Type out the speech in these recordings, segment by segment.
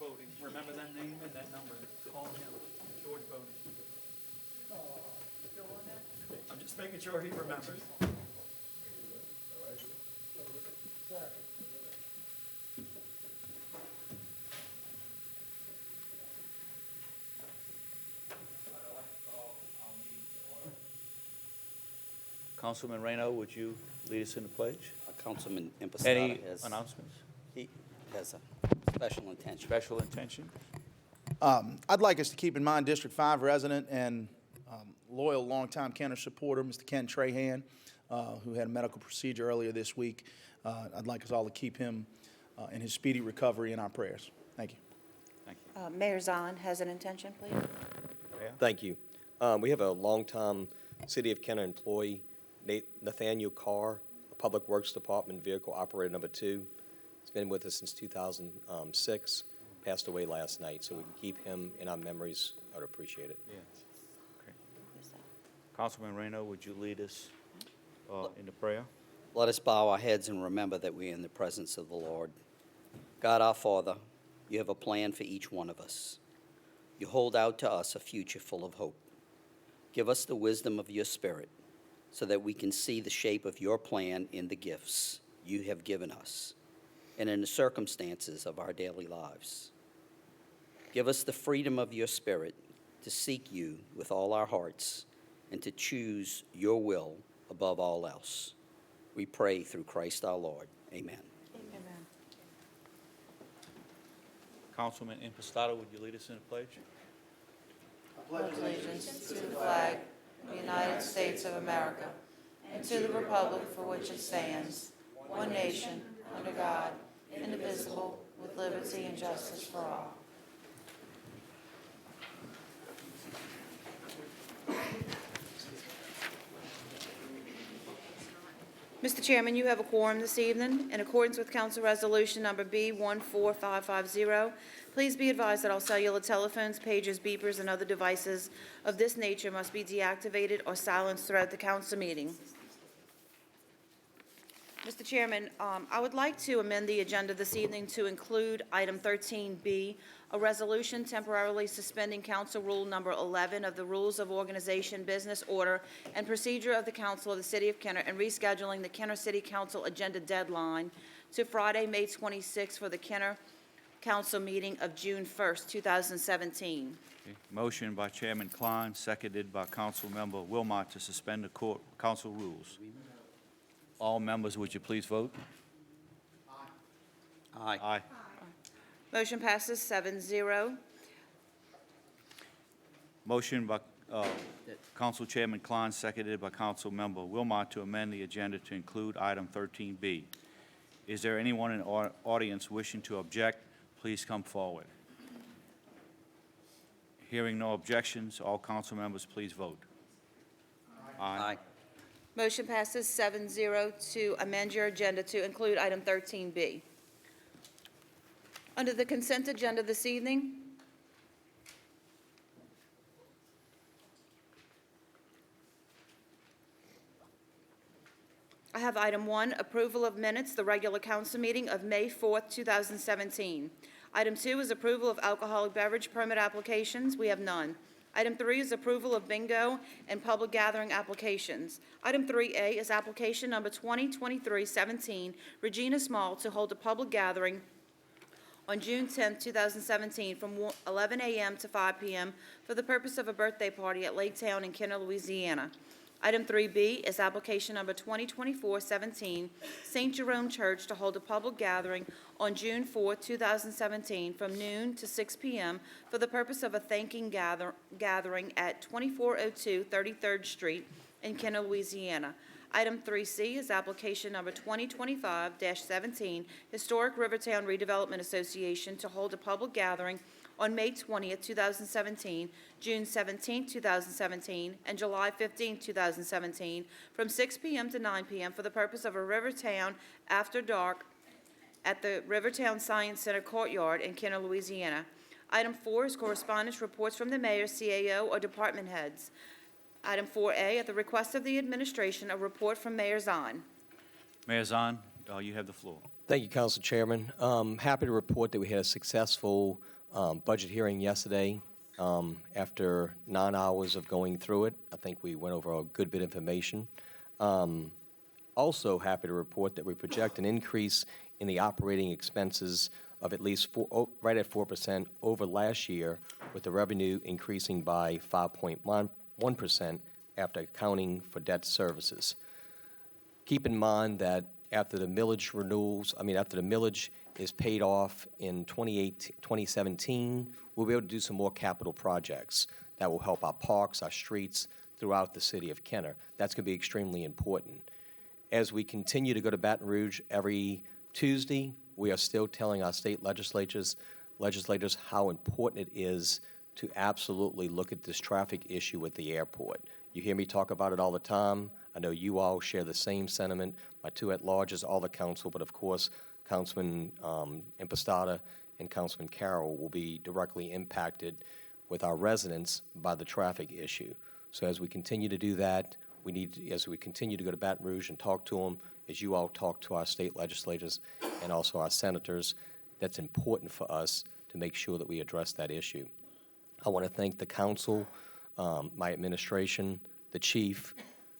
Bodie. Remember that name and that number. Call him. George Bodie. I'm just making sure he remembers. Councilman Reyno, would you lead us in the pledge? Councilman Any Impostata has, announcements? he has a special intention. Special intention? I'd like us to keep in mind District 5 resident and loyal, longtime Kenner supporter, Mr. Ken Trahan, who had a medical procedure earlier this week. I'd like us all to keep him in his speedy recovery in our prayers. Thank you. Thank you. Mayor Zahn has an intention, please. Thank you. We have a longtime City of Kenner employee, Nathaniel Carr, a Public Works Department Vehicle Operator Number 2. He's been with us since 2006, passed away last night, so we can keep him in our memories. I would appreciate it. Yeah. Okay. Councilman Reyno, would you lead us in the prayer? Let us bow our heads and remember that we are in the presence of the Lord. God our Father, you have a plan for each one of us. You hold out to us a future full of hope. Give us the wisdom of your Spirit so that we can see the shape of your plan in the gifts you have given us and in the circumstances of our daily lives. Give us the freedom of your Spirit to seek you with all our hearts and to choose your will above all else. We pray through Christ our Lord. Amen. Amen. Councilman Impostata, would you lead us in the pledge? Pledge allegiance to the flag of the United States of America and to the republic for which it stands, one nation, under God, indivisible, with liberty and justice for all. Mr. Chairman, you have a quorum this evening. In accordance with Council Resolution Number B14550, please be advised that all cellular telephones, pagers, beepers, and other devices of this nature must be deactivated or silenced throughout the council meeting. Mr. Chairman, I would like to amend the agenda this evening to include item 13B, a resolution temporarily suspending Council Rule Number 11 of the Rules of Organization, Business Order, and Procedure of the Council of the City of Kenner and rescheduling the Kenner City Council agenda deadline to Friday, May 26 for the Kenner Council meeting of June 1st, 2017. Okay. Motion by Chairman Klein, seconded by Councilmember Wilmot to suspend the council rules. All members, would you please vote? Aye. Aye. Motion passes 7-0. Motion by Council Chairman Klein, seconded by Councilmember Wilmot to amend the agenda to include item 13B. Is there anyone in the audience wishing to object? Please come forward. Hearing no objections, all council members, please vote. Aye. Motion passes 7-0 to amend your agenda to include item 13B. Under the consent agenda this evening, I have item 1, approval of minutes, the regular council meeting of May 4th, 2017. Item 2 is approval of alcoholic beverage permit applications. We have none. Item 3 is approval of bingo and public gathering applications. Item 3A is application number 2023-17, Regina Small, to hold a public gathering on June 10, 2017, from 11 a.m. to 5 p.m. for the purpose of a birthday party at Lake Town in Kenner, Louisiana. Item 3B is application number 2024-17, St. Jerome Church to hold a public gathering on June 4, 2017, from noon to 6 p.m. for the purpose of a thanking gathering at 2402 33rd Street in Kenner, Louisiana. Item 3C is application number 2025-17, Historic Rivertown Redevelopment Association to hold a public gathering on May 20th, 2017, June 17th, 2017, and July 15th, 2017, from 6 p.m. to 9 p.m. for the purpose of a Rivertown After Dark at the Rivertown Science Center Courtyard in Kenner, Louisiana. Item 4 is correspondence reports from the mayor, CAO, or department heads. Item 4A, at the request of the administration, a report from Mayor Zahn. Mayor Zahn, You have the floor. Thank you, Council Chairman. Happy to report that we had a successful budget hearing yesterday. After 9 hours of going through it, I think we went over a good bit of information. Also happy to report that we project an increase in the operating expenses of at least right at 4% over last year, with the revenue increasing by 5.1% after accounting for debt services. Keep in mind that after the millage after the millage is paid off in 2017, we'll be able to do some more capital projects that will help our parks, our streets throughout the city of Kenner. That's going to be extremely important. As we continue to go to Baton Rouge every Tuesday, we are still telling our state legislators how important it is to absolutely look at this traffic issue at the airport. You hear me talk about it all the time. I know you all share the same sentiment. My two at-larges, all the council, but of course, Councilman Impostata and Councilman Carroll will be directly impacted with our residents by the traffic issue. So as we continue to do that, as we continue to go to Baton Rouge and talk to them, as you all talk to our state legislators and also our senators, that's important for us to make sure that we address that issue. I want to thank the council, my administration, the chief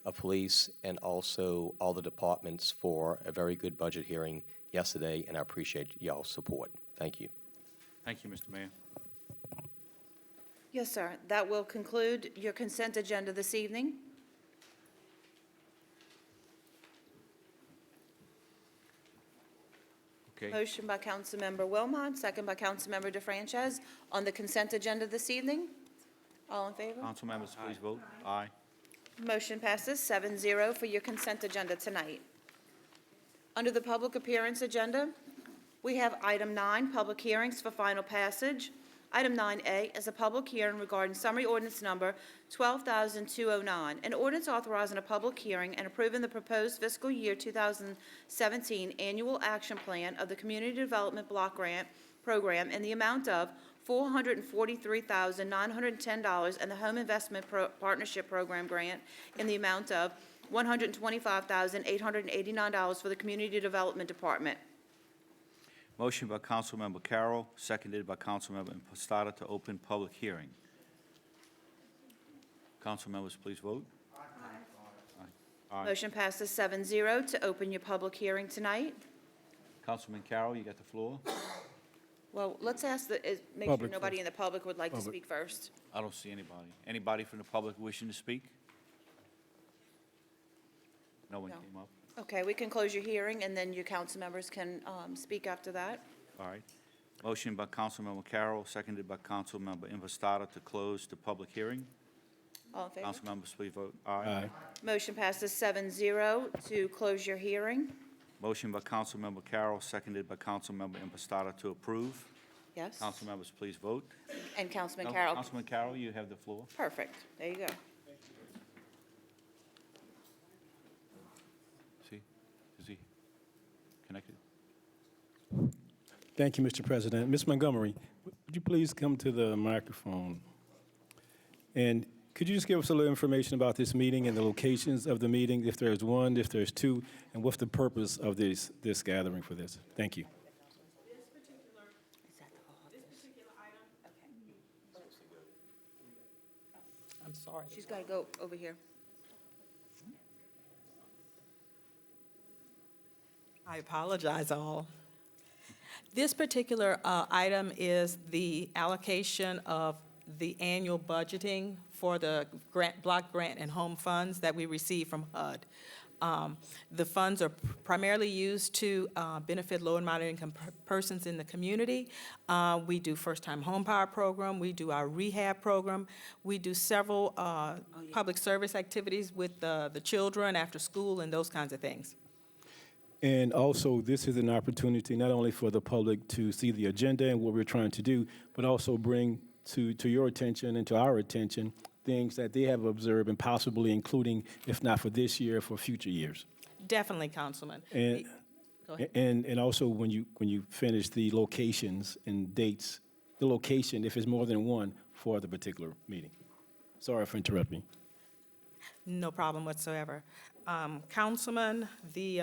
of police, and also all the departments for a very good budget hearing yesterday, and I appreciate y'all's support. Thank you. Thank you, Mr. Mayor. Yes, sir. That will conclude your consent agenda this evening. Okay. Motion by Councilmember Wilmot, second by Councilmember DeFrances on the consent agenda this evening. All in favor? Council members, please vote. Aye. Motion passes 7-0 for your consent agenda tonight. Under the public appearance agenda, we have item 9, public hearings for final passage. Item 9A is a public hearing regarding summary ordinance number 12,209, an ordinance authorizing a public hearing and approving the proposed fiscal year 2017 annual action plan of the Community Development Block Grant Program in the amount of $443,910 and the Home Investment Partnership Program grant in the amount of $125,889 for the Community Development Department. Motion by Councilmember Carroll, seconded by Councilmember Impostata to open public hearing. Council members, please vote. Aye. Motion passes 7-0 to open your public hearing tonight. Councilman Carroll, you got the floor. Well, let's ask make sure nobody in the public would like to speak first. I don't see anybody. Anybody from the public wishing to speak? No one No. came up. Okay, we can close your hearing, and then your council members can speak after that. All right. Motion by Councilmember Carroll, seconded by Councilmember Impostata to close the public hearing. All in favor? Council members, please vote. Aye. Motion passes 7-0 to close your hearing. Motion by Councilmember Carroll, seconded by Councilmember Impostata to approve. Yes? Council members, please vote. And Councilman No, Carroll. Councilman Carroll, you have the floor. Perfect. There you go. Is he connected? Thank you, Mr. President. Ms. Montgomery, would you please come to the microphone? And could you just give us a little information about this meeting and the locations of the meeting, if there's one, if there's two, and what's the purpose of this gathering for this? Thank you. I'm sorry. She's got to go over here. I apologize, all. This particular item is the allocation of the annual budgeting for the block grant and home funds that we receive from HUD. The funds are primarily used to benefit low and moderate income persons in the community. We do first-time home power program. We do our rehab program. We do several public service activities with the children after school and those kinds of things. And also, this is an opportunity not only for the public to see the agenda and what we're trying to do, but also bring to your attention and to our attention things that they have observed and possibly including, if not for this year, for future years. Definitely, Councilman. And, Go ahead. and also, when you finish the locations and dates, the location, if it's more than one, for the particular meeting. Sorry for interrupting. No problem whatsoever. Councilman, the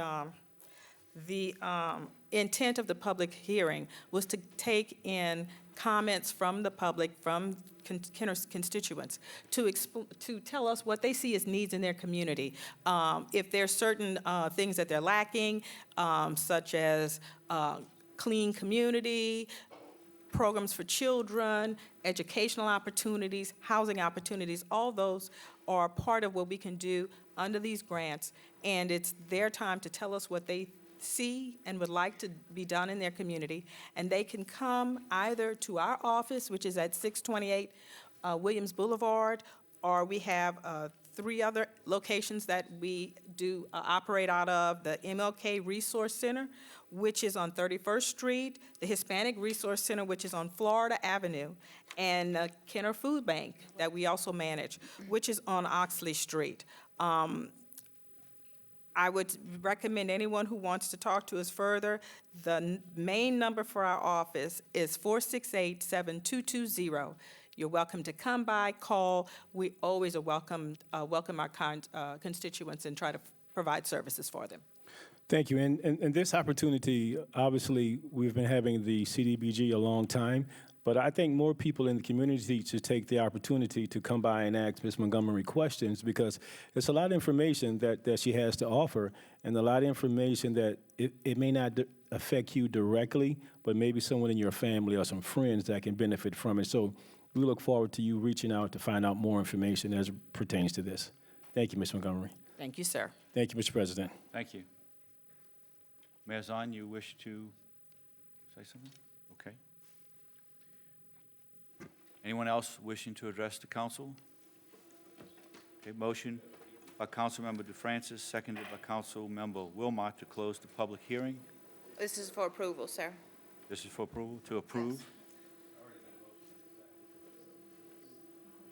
The intent of the public hearing was to take in comments from the public, from Kenner's constituents, to tell us what they see as needs in their community. If there's certain things that they're lacking, such as clean community, programs for children, educational opportunities, housing opportunities, all those are part of what we can do under these grants. And it's their time to tell us what they see and would like to be done in their community. And they can come either to our office, which is at 628 Williams Boulevard, or we have 3 other locations that we do operate out of: the MLK Resource Center, which is on 31st Street, the Hispanic Resource Center, which is on Florida Avenue, and Kenner Food Bank that we also manage, which is on Oxley Street. I would recommend anyone who wants to talk to us further, the main number for our office is 468-7220. You're welcome to come by, call. We always are welcome our constituents and try to provide services for them. Thank you. And this opportunity, obviously, we've been having the CDBG a long time, but I think more people in the community should take the opportunity to come by and ask Ms. Montgomery questions, because there's a lot of information that she has to offer, and a lot of information that it may not affect you directly, but maybe someone in your family or some friends that can benefit from it. So we look forward to you reaching out to find out more information as it pertains to this. Thank you, Ms. Montgomery. Thank you, sir. Thank you, Mr. President. Thank you. Mayor Zahn, you wish to say something? Okay. Anyone else wishing to address the council? Okay, motion by Councilmember DeFrancis, seconded by Councilmember Wilmot to close the public hearing. This is for approval, sir. This is for approval, to approve.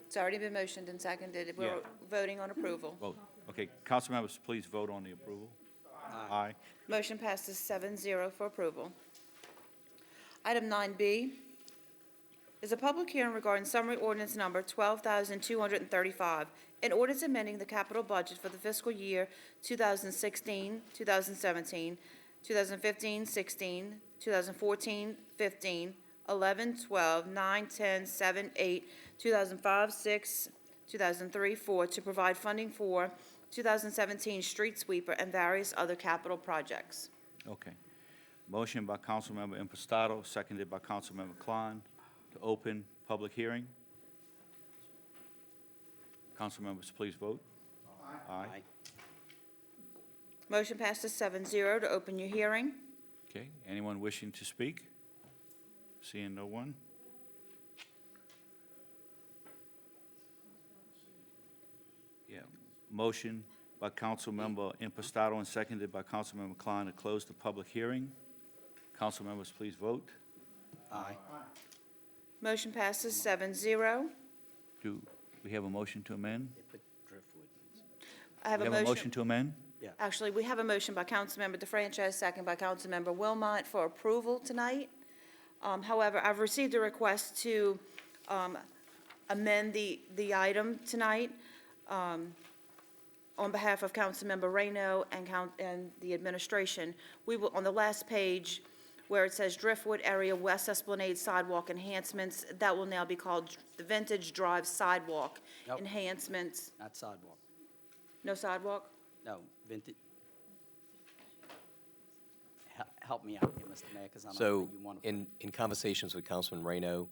It's already been motioned and seconded. We're Yeah. voting on approval. Vote. Okay, council members, please vote on the approval. Aye. Motion passes 7-0 for approval. Item 9B is a public hearing regarding summary ordinance number 12,235, an ordinance amending the capital budget for the fiscal year 2016, 2017, 2015-16, 2014-15, 11-12, 9-10, 7-8, 2005-6, 2003-4 to provide funding for 2017 street sweeper and various other capital projects. Okay. Motion by Councilmember Impastato, seconded by Councilmember Klein, to open public hearing. Council members, please vote. Aye. Motion passes 7-0 to open your hearing. Okay, anyone wishing to speak? Seeing no one? Yeah, motion by Councilmember Impastato and seconded by Councilmember Klein to close the public hearing. Council members, please vote. Aye. Motion passes 7-0. Do we have a motion to amend? They put Driftwood. I have We a have a motion motion. to amend? Actually, we have a motion by Councilmember DeFranchis, second by Councilmember Wilmot for approval tonight. However, I've received a request to amend the item tonight on behalf of Councilmember Reyno and the administration. We will, on the last page, where it says Driftwood Area West Esplanade Sidewalk Enhancements, that will now be called the Vintage Drive Sidewalk Nope. Enhancements. Not sidewalk. No sidewalk? No, vintage. Help me out here, Mr. Mayor, because I don't know So what you want to. in conversations with Councilman Reyno,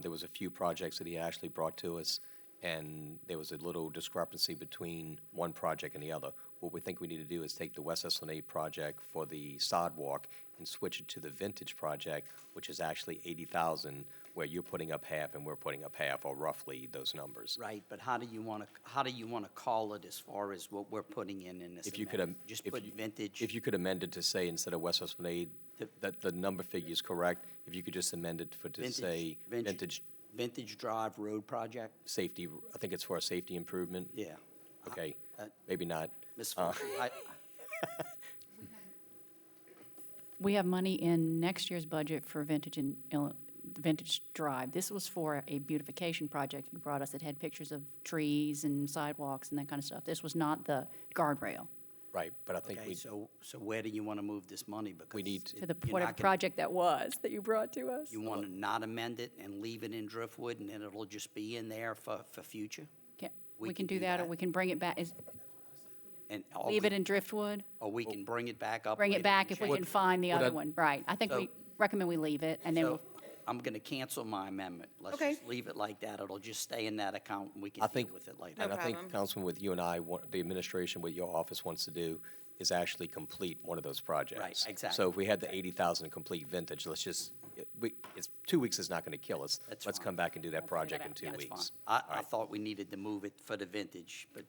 there was a few projects that he actually brought to us, and there was a little discrepancy between one project and the other. What we think we need to do is take the West Esplanade project for the sidewalk and switch it to the Vintage project, which is actually 80,000, where you're putting up half and we're putting up half, or roughly those numbers. Right, but how do you want to call it as far as what we're putting in this If you could, amendment? Just put vintage? If you could amend it to say, instead of West Esplanade, that the number figure is correct, if you could just amend it to say Vintage Vintage Drive Road Project? safety, I think it's for a safety improvement. Yeah. Okay, maybe not. Ms. Fulcher, We have money in next year's budget for Vintage Drive. This was for a beautification project you brought us that had pictures of trees and sidewalks and that kind of stuff. This was not the guardrail. Right, but I think Okay, we, so where do you want to move this money? Because need To the, you're whatever not gonna- project that was, that you brought to us. You want to not amend it and leave it in Driftwood, and then it'll just be in there for future? We can do that, or we can bring it back, And leave it in Driftwood, Or we can bring it back up bring it later back and if we change can it. find the what other I- one. Right. I think So- we recommend we leave it, and then So we'll, I'm going to cancel my amendment. Let's Okay. just leave it like that. It'll just stay in that account, and we can I deal think, with it later. No and I think, problem. Councilman, with you and I, the administration, what your office wants to do is actually complete one of those projects. Right, exactly. So if we had the 80,000 complete vintage, let's just, it's, 2 weeks is not going to kill us. That's Let's fine. come back and do that We'll figure project that in out. 2 That's fine. weeks. I thought we needed to move it for the vintage, but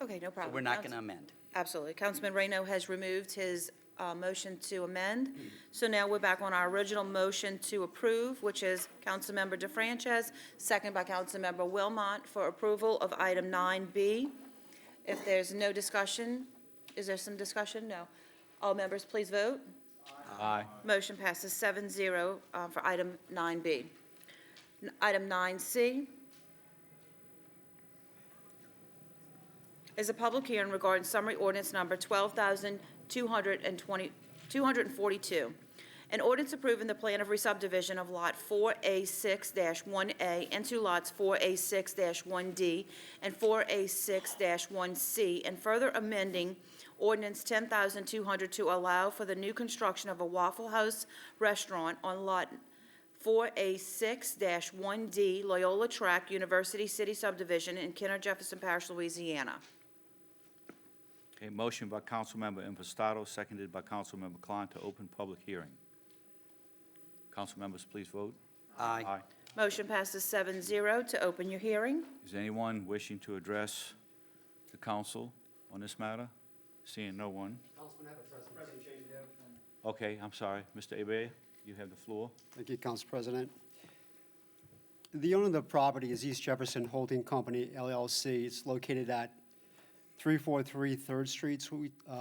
Okay, no problem. we're not going to amend. Absolutely. Councilman Reno has removed his motion to amend. So now we're back on our original motion to approve, which is Councilmember DeFrances, second by Councilmember Wilmot for approval of item 9B. If there's no discussion, is there some discussion? No. All members, please vote. Aye. Motion passes 7-0 for item 9B. Item 9C is a public hearing regarding summary ordinance number 12,242. An ordinance approving the plan of re-subdivision of Lot 4A6-1A into lots 4A6-1D and 4A6-1C, and further amending ordinance 10,200 to allow for the new construction of a Waffle House restaurant on Lot 4A6-1D, Loyola Track, University City Subdivision in Kenner Jefferson Parish, Louisiana. Okay, motion by Councilmember Impastato, seconded by Councilmember Klein to open public hearing. Council members, please vote. Aye. Motion passes 7-0 to open your hearing. Is anyone wishing to address the council on this matter? Seeing no one. Okay, I'm sorry. Mr. Abe, you have the floor. Thank you, Council President. The owner of the property is East Jefferson Holding Company, LLC. It's located at 343 3rd Street,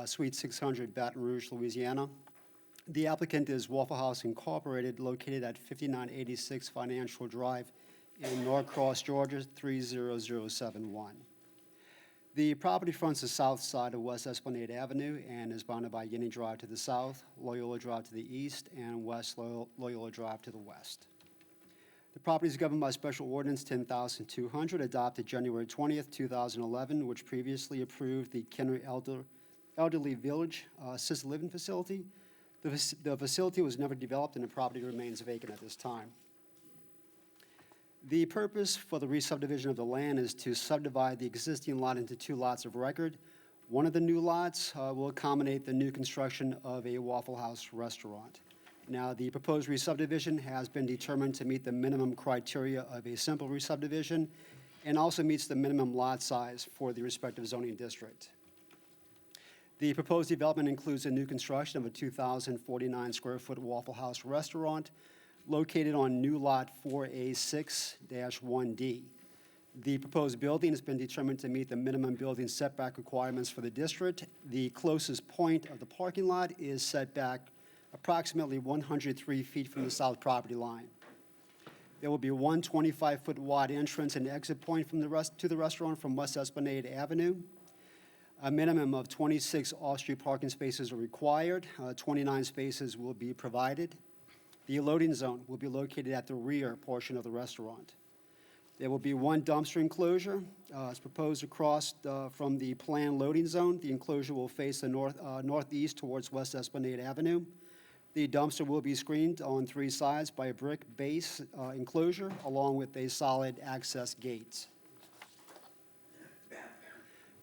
Suite 600, Baton Rouge, Louisiana. The applicant is Waffle House Incorporated, located at 5986 Financial Drive in Norcross, Georgia, 30071. The property fronts the south side of West Esplanade Avenue and is bounded by Guinea Drive to the south, Loyola Drive to the east, and West Loyola Drive to the west. The property is governed by Special Ordinance 10,200, adopted January 20th, 2011, which previously approved the Kenner Elderly Village Assisted Living Facility. The facility was never developed, and the property remains vacant at this time. The purpose for the re-subdivision of the land is to subdivide the existing lot into 2 lots of record. One of the new lots will accommodate the new construction of a Waffle House restaurant. Now, the proposed re-subdivision has been determined to meet the minimum criteria of a simple re-subdivision and also meets the minimum lot size for the respective zoning district. The proposed development includes a new construction of a 2,049-square-foot Waffle House restaurant located on new lot 4A6-1D. The proposed building has been determined to meet the minimum building setback requirements for the district. The closest point of the parking lot is set back approximately 103 feet from the south property line. There will be one 25-foot wide entrance and exit point from to the restaurant from West Esplanade Avenue. A minimum of 26 off-street parking spaces are required. 29 spaces will be provided. The loading zone will be located at the rear portion of the restaurant. There will be one dumpster enclosure. It's proposed across from the planned loading zone. The enclosure will face the northeast towards West Esplanade Avenue. The dumpster will be screened on 3 sides by a brick base enclosure, along with a solid access gate.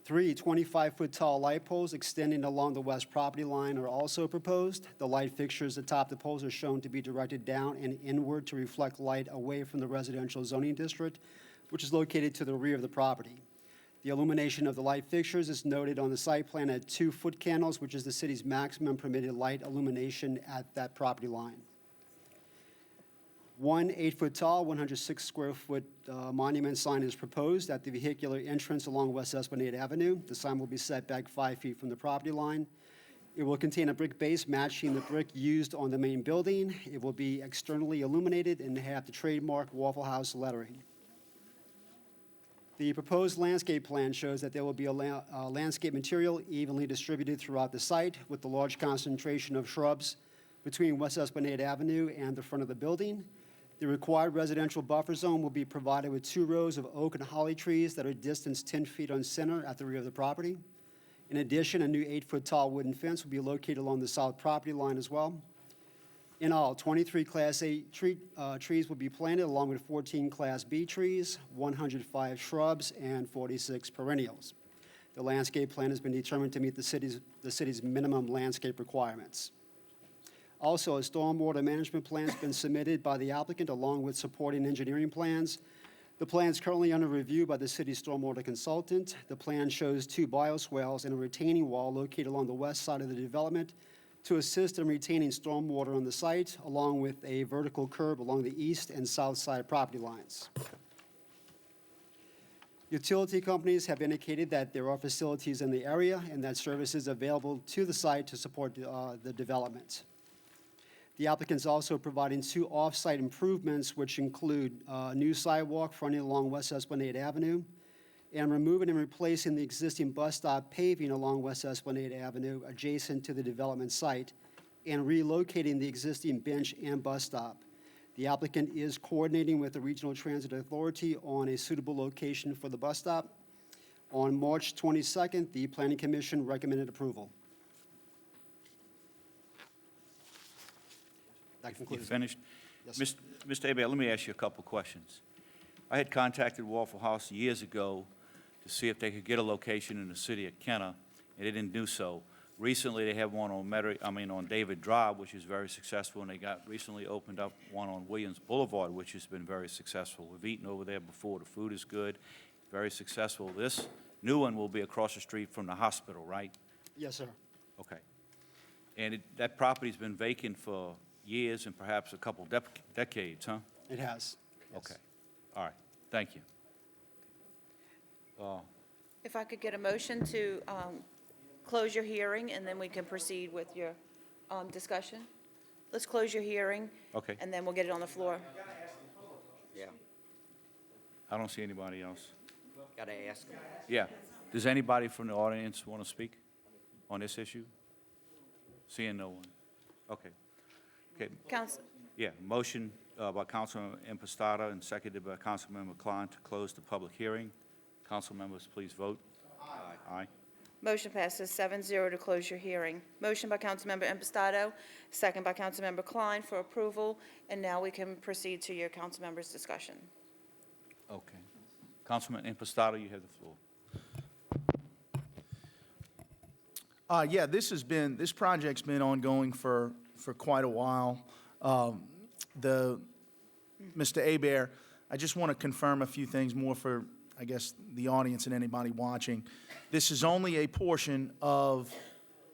3 25-foot tall light poles extending along the west property line are also proposed. The light fixtures atop the poles are shown to be directed down and inward to reflect light away from the residential zoning district, which is located to the rear of the property. The illumination of the light fixtures is noted on the site plan at 2 foot candles, which is the city's maximum permitted light illumination at that property line. One 8-foot-tall, 106-square-foot monument sign is proposed at the vehicular entrance along West Esplanade Avenue. The sign will be set back 5 feet from the property line. It will contain a brick base matching the brick used on the main building. It will be externally illuminated and have the trademark Waffle House lettering. The proposed landscape plan shows that there will be a landscape material evenly distributed throughout the site with the large concentration of shrubs between West Esplanade Avenue and the front of the building. The required residential buffer zone will be provided with 2 rows of oak and holly trees that are distanced 10 feet on center at the rear of the property. In addition, a new 8-foot tall wooden fence will be located along the south property line as well. In all, 23 Class A trees will be planted, along with 14 Class B trees, 105 shrubs, and 46 perennials. The landscape plan has been determined to meet the city's minimum landscape requirements. Also, a stormwater management plan has been submitted by the applicant, along with supporting engineering plans. The plan is currently under review by the city's stormwater consultant. The plan shows 2 bioswales and a retaining wall located along the west side of the development to assist in retaining stormwater on the site, along with a vertical curb along the east and south side property lines. Utility companies have indicated that there are facilities in the area and that services available to the site to support the development. The applicant's also providing 2 off-site improvements, which include a new sidewalk fronting along West Esplanade Avenue, and removing and replacing the existing bus stop paving along West Esplanade Avenue adjacent to the development site, and relocating the existing bench and bus stop. The applicant is coordinating with the Regional Transit Authority on a suitable location for the bus stop. On March 22nd, the Planning Commission recommended approval. That You concludes. finished? Yes. Mr. Abear, let me ask you a couple questions. I had contacted Waffle House years ago to see if they could get a location in the city of Kenner, and they didn't do so. Recently, they have one on David Drive, which is very successful, and they recently opened up one on Williams Boulevard, which has been very successful. We've eaten over there before. The food is good, very successful. This new one will be across the street from the hospital, right? Yes, sir. Okay. And that property's been vacant for years and perhaps a couple decades, huh? It has. Yes. Okay. All right. Thank you. If I could get a motion to close your hearing, and then we can proceed with your discussion. Let's close your hearing. Okay. And then we'll get it on the floor. Yeah, I don't see anybody else. got to ask them. Yeah. Does anybody from the audience want to speak on this issue? Seeing no one. Okay. Okay. Counsel, Yeah. Motion by Councilmember Impostata and seconded by Councilmember Klein to close the public hearing. Council members, please vote. Aye. Aye. motion passes 7-0 to close your hearing. Motion by Councilmember Impastato, second by Councilmember Klein for approval, and now we can proceed to your council members' discussion. Okay. Councilman Impostata, you have the floor. Yeah, this project's been ongoing for quite a while. Mr. Abear, I just want to confirm a few things more for, I guess, the audience and anybody watching. This is only a portion of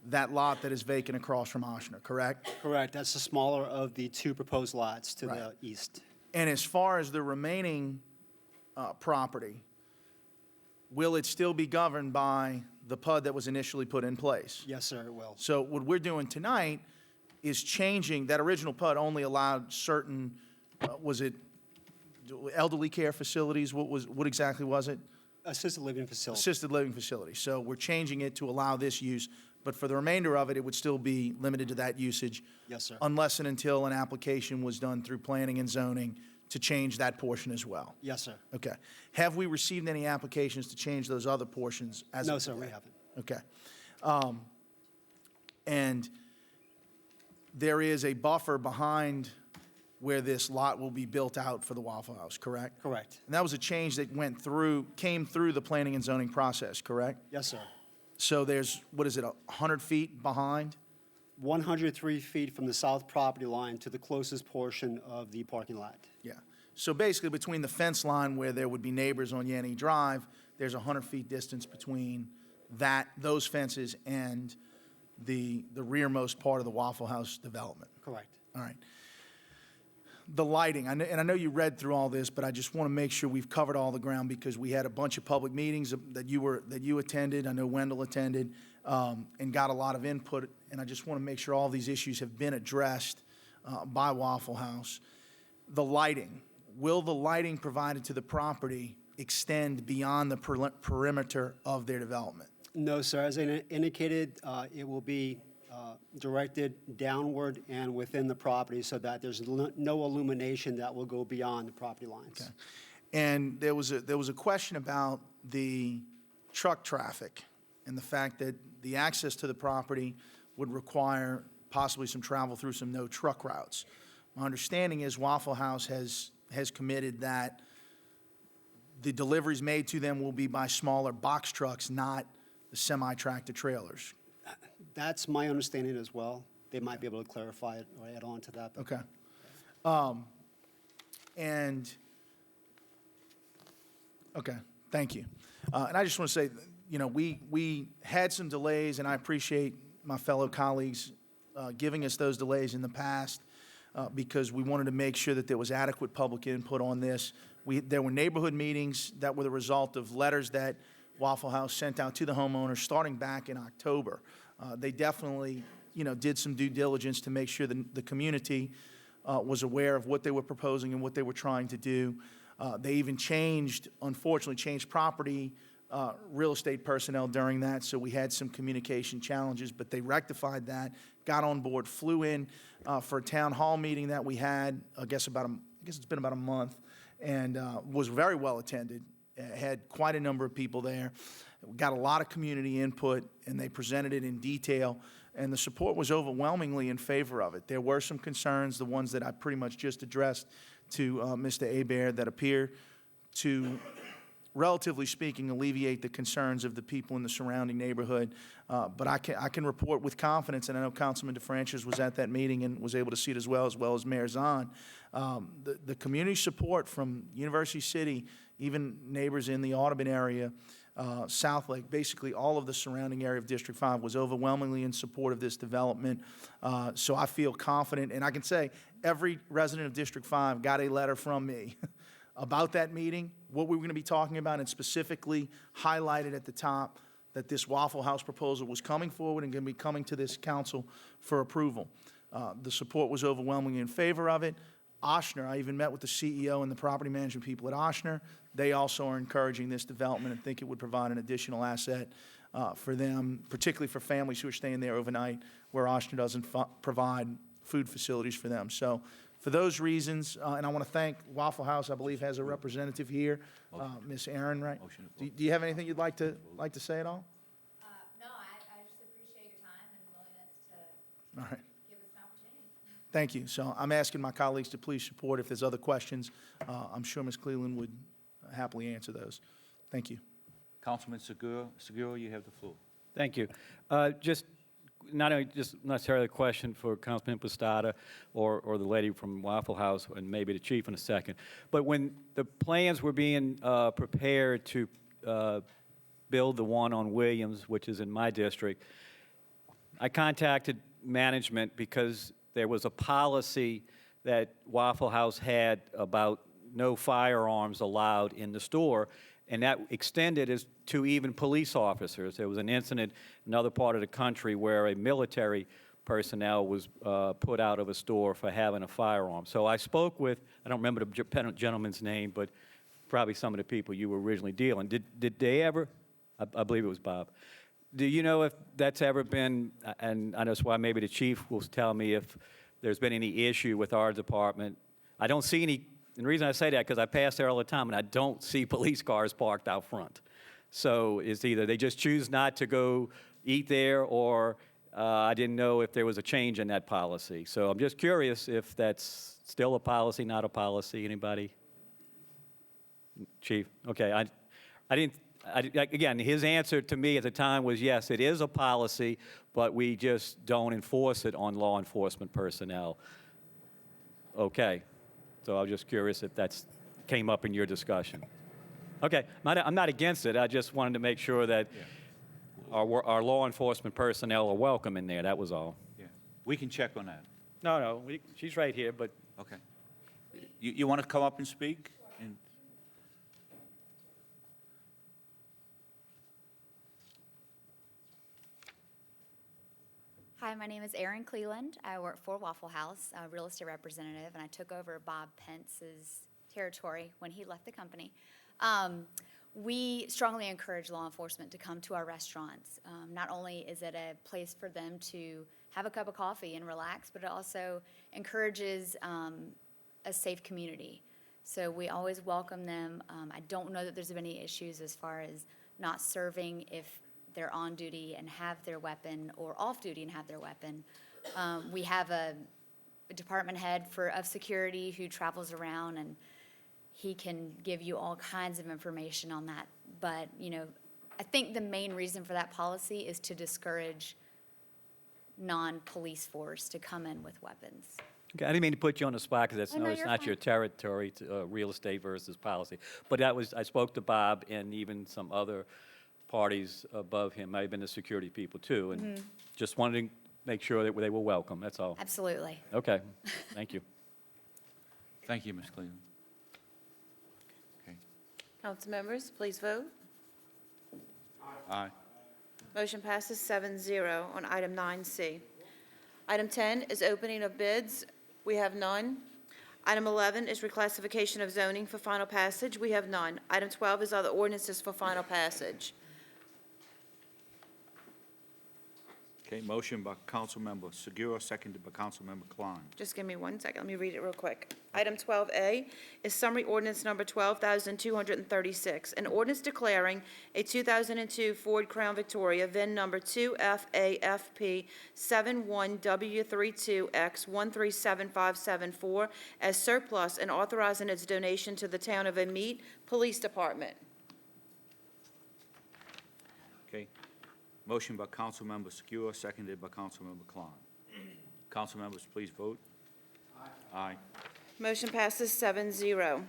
that lot that is vacant across from Oshner, correct? Correct. That's the smaller of the 2 proposed lots to the Right. east. And as far as the remaining property, will it still be governed by the PUD that was initially put in place? Yes, sir, it will. So what we're doing tonight is changing, that original PUD only allowed certain, was it elderly care facilities? What exactly was it? Assisted living facility. Assisted living facilities. So we're changing it to allow this use, but for the remainder of it, it would still be limited to that usage. Yes, sir. Unless and until an application was done through planning and zoning to change that portion as well. Yes, sir. Okay. Have we received any applications to change those other portions as of No, sir, we today? haven't. Okay. And there is a buffer behind where this lot will be built out for the Waffle House, correct? Correct. And that was a change that came through the planning and zoning process, correct? Yes, sir. So there's, 100 feet behind? 103 feet from the south property line to the closest portion of the parking lot. Yeah. So basically, between the fence line where there would be neighbors on Yanni Drive, there's 100 feet distance between those fences and the rearmost part of the Waffle House development. Correct. All right. The lighting, and I know you read through all this, but I just want to make sure we've covered all the ground because we had a bunch of public meetings that you attended. I know Wendell attended, and got a lot of input. And I just want to make sure all these issues have been addressed by Waffle House. The lighting, will the lighting provided to the property extend beyond the perimeter of their development? No, sir. As I indicated, it will be directed downward and within the property so that there's no illumination that will go beyond the property lines. Okay. And there was a question about the truck traffic and the fact that the access to the property would require possibly some travel through some no truck routes. My understanding is Waffle House has committed that the deliveries made to them will be by smaller box trucks, not the semi-tractor trailers. That's my understanding as well. They might be able to clarify it or add on to that. but- Okay. And, okay, thank you. And I just want to say, you know, we had some delays, and I appreciate my fellow colleagues giving us those delays in the past because we wanted to make sure that there was adequate public input on this. There were neighborhood meetings that were the result of letters that Waffle House sent out to the homeowners starting back in October. They definitely, you know, did some due diligence to make sure the community was aware of what they were proposing and what they were trying to do. They even unfortunately changed property real estate personnel during that, so we had some communication challenges, but they rectified that, got on board, flew in for a town hall meeting that we had, I guess it's been about a month, and was very well attended. Had quite a number of people there. We got a lot of community input, and they presented it in detail, and the support was overwhelmingly in favor of it. There were some concerns, the ones that I pretty much just addressed to Mr. Hebert, that appear to, relatively speaking, alleviate the concerns of the people in the surrounding neighborhood. But I can report with confidence, and I know Councilman DeFrancis was at that meeting and was able to see it as well as Mayor Zahn. The community support from University City, even neighbors in the Audubon area, South Lake, basically all of the surrounding area of District 5 was overwhelmingly in support of this development. So I feel confident, and I can say every resident of District 5 got a letter from me about that meeting, what we were going to be talking about, and specifically highlighted at the top that this Waffle House proposal was coming forward and going to be coming to this council for approval. The support was overwhelmingly in favor of it. Ochsner, I even met with the CEO and the property management people at Ochsner. They also are encouraging this development and think it would provide an additional asset for them, particularly for families who are staying there overnight, where Ochsner doesn't provide food facilities for them. So for those reasons, and I want to thank Waffle House, I believe has a representative here, Ms. Aaron, right? Do you have anything you'd like to say at all? No, I just appreciate your time and willingness to All right. give us an opportunity. Thank you. So I'm asking my colleagues to please support. If there's other questions, I'm sure Ms. Cleveland would happily answer those. Thank you. Councilman Segura, you have the floor. Thank you. Just not necessarily a question for Councilman Postada or the lady from Waffle House and maybe the chief in a second, but when the plans were being prepared to build the one on Williams, which is in my district, I contacted management because there was a policy that Waffle House had about no firearms allowed in the store, and that extended to even police officers. There was an incident in another part of the country where a military personnel was put out of a store for having a firearm. So I spoke with, I don't remember the gentleman's name, but probably some of the people you were originally dealing. Did they ever, I believe it was Bob, do you know if that's ever been, and that's why maybe the chief will tell me if there's been any issue with our department. I don't see any. And the reason I say that, because I pass there all the time, and I don't see police cars parked out front. So it's either they just choose not to go eat there, or I didn't know if there was a change in that policy. So I'm just curious if that's still a policy, not a policy. Anybody? Chief? Okay. Again, his answer to me at the time was, yes, it is a policy, but we just don't enforce it on law enforcement personnel. Okay. So I was just curious if that's came up in your discussion. Okay, I'm not against it. I just wanted to make sure that our law enforcement personnel are welcome in there. That was all. Yeah, we can check on that. No, she's right here, but Okay. You want to come up and speak? And Hi, my name is Erin Cleland. I work for Waffle House, a real estate representative, and I took over Bob Pence's territory when he left the company. We strongly encourage law enforcement to come to our restaurants. Not only is it a place for them to have a cup of coffee and relax, but it also encourages a safe community. So we always welcome them. I don't know that there's been any issues as far as not serving if they're on duty and have their weapon, or off duty and have their weapon. We have a department head of security who travels around, and he can give you all kinds of information on that. But, I think the main reason for that policy is to discourage non-police force to come in with weapons. Okay, I didn't mean to put you on the spot because Oh, no, it's you're not your territory, real estate versus policy. But I spoke to Bob and even some other parties above him, might have been the security people too, and just wanted to make sure that they were welcome, that's all. Absolutely. Okay, thank you. Thank you, Ms. Cleveland. Okay. Council members, please vote. Aye. Motion passes 7-0 on item 9C. Item 10 is opening of bids. We have none. Item 11 is reclassification of zoning for final passage. We have none. Item 12 is other ordinances for final passage. Okay, motion by Councilmember Segura, seconded by Councilmember Klein. Just give me 1 second. Let me read it real quick. Item 12A is summary ordinance number 12,236, an ordinance declaring a 2002 Ford Crown Victoria VIN number 2FAFP 71W32X137574 as surplus and authorizing its donation to the town of Amite Police Department. Okay. Motion by Councilmember Segura, seconded by Councilmember Klein. Councilmembers, please vote. Aye. Motion passes 7-0.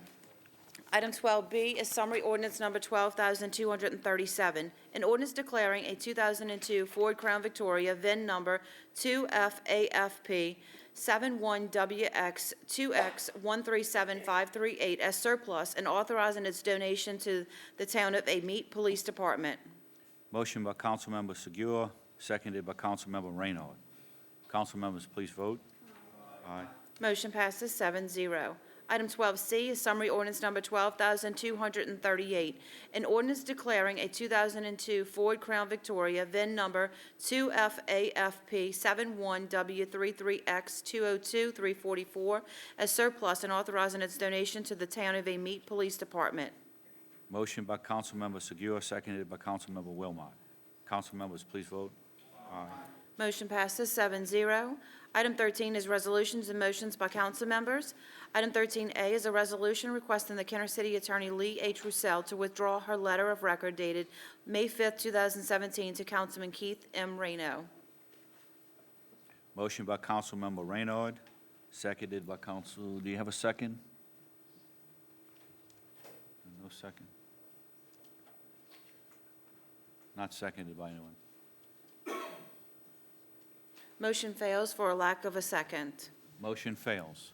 Item 12B is summary ordinance number 12,237, an ordinance declaring a 2002 Ford Crown Victoria VIN number 2FAFP 71WX2X137538 as surplus and authorizing its donation to the town of Amite Police Department. Motion by Councilmember Segura, seconded by Councilmember Reynaud. Councilmembers, please vote. Aye. Motion passes 7-0. Item 12C is summary ordinance number 12,238, an ordinance declaring a 2002 Ford Crown Victoria VIN number 2FAFP 71W33X202344 as surplus and authorizing its donation to the town of Amite Police Department. Motion by Councilmember Segura, seconded by Councilmember Wilmot. Councilmembers, please vote. Aye. Motion passes 7-0. Item 13 is resolutions and motions by council members. Item 13A is a resolution requesting the Kenner City Attorney Lee H. Roussel to withdraw her letter of record dated May 5th, 2017 to Councilman Keith M. Reno. Motion by Councilmember Reynaud, seconded by Council, do you have a second? No second. Not seconded by anyone. Motion fails for a lack of a second. Motion fails.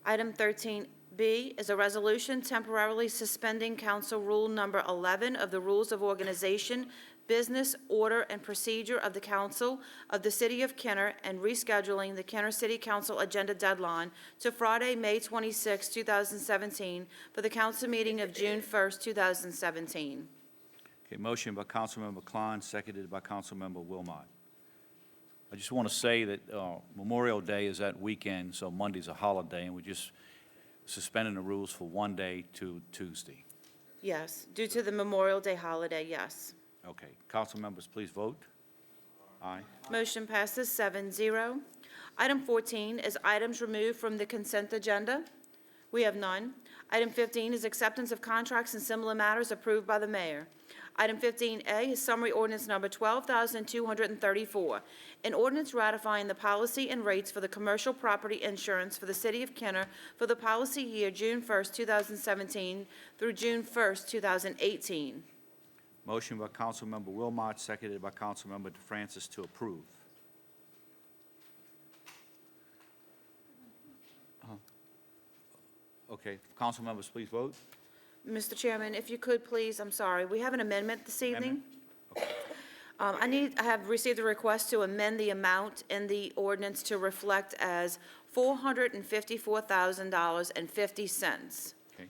Item 13B is a resolution temporarily suspending Council Rule Number 11 of the Rules of Organization, Business, Order, and Procedure of the Council of the City of Kenner and rescheduling the Kenner City Council agenda deadline to Friday, May 26, 2017, for the council meeting of June 1, 2017. Okay, motion by Councilmember Klein, seconded by Councilmember Wilmot. I just want to say that Memorial Day is that weekend, so Monday's a holiday, and we're just suspending the rules for one day to Tuesday. Yes, due to the Memorial Day holiday, yes. Okay, council members, please vote. Aye. Motion passes 7-0. Item 14 is items removed from the consent agenda. We have none. Item 15 is acceptance of contracts and similar matters approved by the mayor. Item 15A is summary ordinance number 12,234, an ordinance ratifying the policy and rates for the commercial property insurance for the city of Kenner for the policy year June 1st, 2017 through June 1st, 2018. Motion by Councilmember Wilmot, seconded by Councilmember DeFrancis to approve. Okay, council members, please vote. Mr. Chairman, if you could, please, I'm sorry, we have an amendment this evening. Amendment? I have received a request to amend the amount in the ordinance to reflect as $454,000.50. Okay.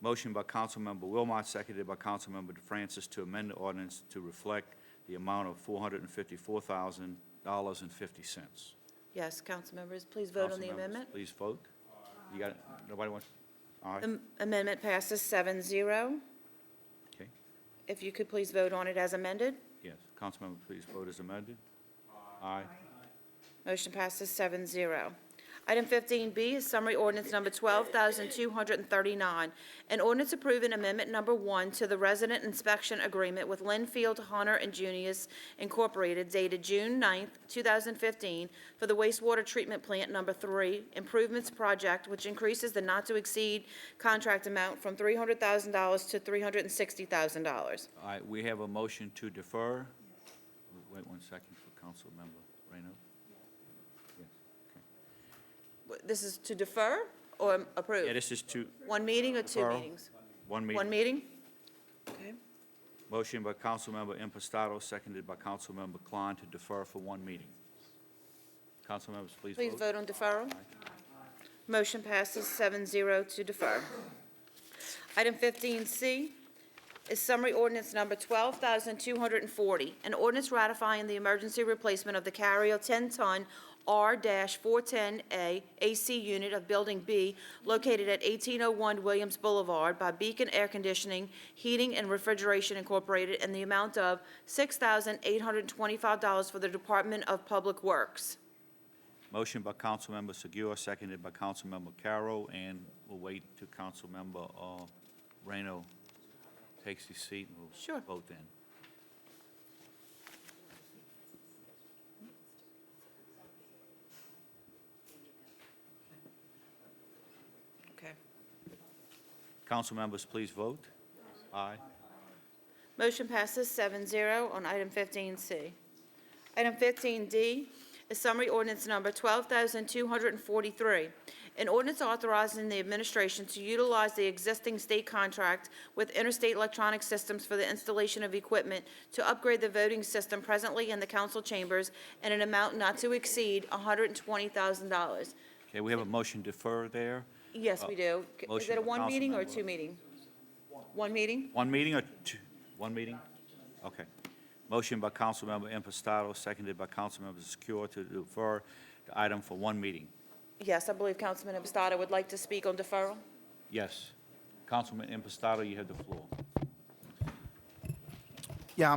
Motion by Councilmember Wilmot, seconded by Councilmember DeFrancis to amend the ordinance to reflect the amount of $454,000.50. Yes, council members, please vote on the amendment. Please vote. You got it? Nobody wants? All right, The amendment passes 7-0. okay. If you could please vote on it as amended. Yes, Councilmember, please vote as amended. Aye. Motion passes 7-0. Item 15B is summary ordinance number 12,239, an ordinance approving amendment number 1 to the resident inspection agreement with Linfield, Hunter, and Junius Incorporated dated June 9th, 2015, for the wastewater treatment plant number 3 improvements project, which increases the not-to-exceed contract amount from $300,000 to $360,000. All right, we have a motion to defer. Wait 1 second for Councilmember Reyno. Yes, okay. This is to defer or approve? Yeah, this is to One meeting or two Deferral. meetings? one meeting. One meeting? Okay. Motion by Councilmember Impastato, seconded by Councilmember Klein to defer for one meeting. Councilmembers, please vote. Please vote on deferral. Motion passes 7-0 to defer. Item 15C is summary ordinance number 12,240, an ordinance ratifying the emergency replacement of the Carrier 10-ton R-410A AC unit of Building B located at 1801 Williams Boulevard by Beacon Air Conditioning, Heating, and Refrigeration Incorporated in the amount of $6,825 for the Department of Public Works. Motion by Councilmember Segura, seconded by Councilmember Carroll, and we'll wait till Councilmember Reyno takes his seat, and we'll Sure. vote then. Okay. Council members, please vote. Aye. Motion passes 7-0 on item 15C. Item 15D is summary ordinance number 12,243, an ordinance authorizing the administration to utilize the existing state contract with Interstate Electronic Systems for the installation of equipment to upgrade the voting system presently in the council chambers in an amount not to exceed $120,000. Okay, we have a motion defer there. Yes, we do. Is Motion it a by one meeting or Councilmember- two meeting? One meeting? One meeting or two? One meeting? Okay. Motion by Councilmember Impastato, seconded by Councilmember Secure to defer the item for one meeting. Yes, I believe Councilman Impastato would like to speak on deferral. Yes. Councilman Impastato, you have the floor. Yeah,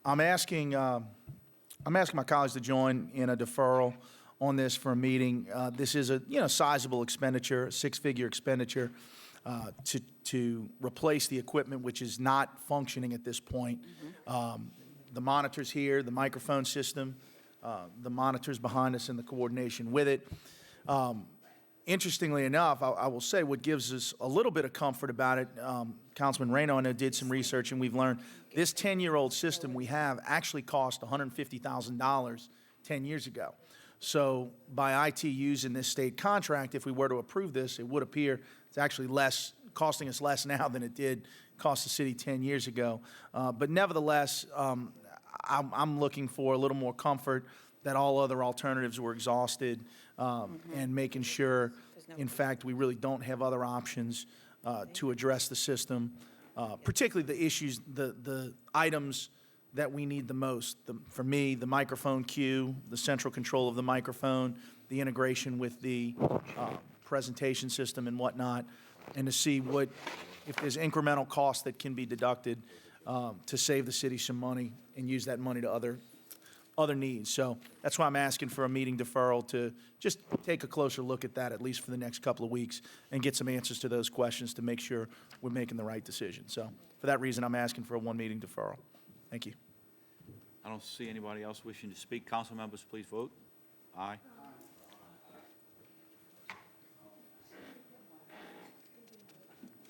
I'm asking my colleagues to join in a deferral on this for a meeting. This is a, sizable expenditure, a six-figure expenditure to replace the equipment which is not functioning at this point. The monitors here, the microphone system, the monitors behind us and the coordination with it. Interestingly enough, I will say what gives us a little bit of comfort about it, Councilman Reyno, I know, did some research, and we've learned this 10-year-old system we have actually cost $150,000 10 years ago. So by IT using this state contract, if we were to approve this, it would appear it's actually costing us less now than it did cost the city 10 years ago. But nevertheless, I'm looking for a little more comfort that all other alternatives were exhausted, and making sure, in fact, we really don't have other options to address the system, particularly the issues, the items that we need the most. For me, the microphone queue, the central control of the microphone, the integration with the presentation system and whatnot, and to see if there's incremental costs that can be deducted to save the city some money and use that money to other needs. So that's why I'm asking for a meeting deferral to just take a closer look at that, at least for the next couple of weeks, and get some answers to those questions to make sure we're making the right decision. So for that reason, I'm asking for a one-meeting deferral. Thank you. I don't see anybody else wishing to speak. Council members, please vote. Aye.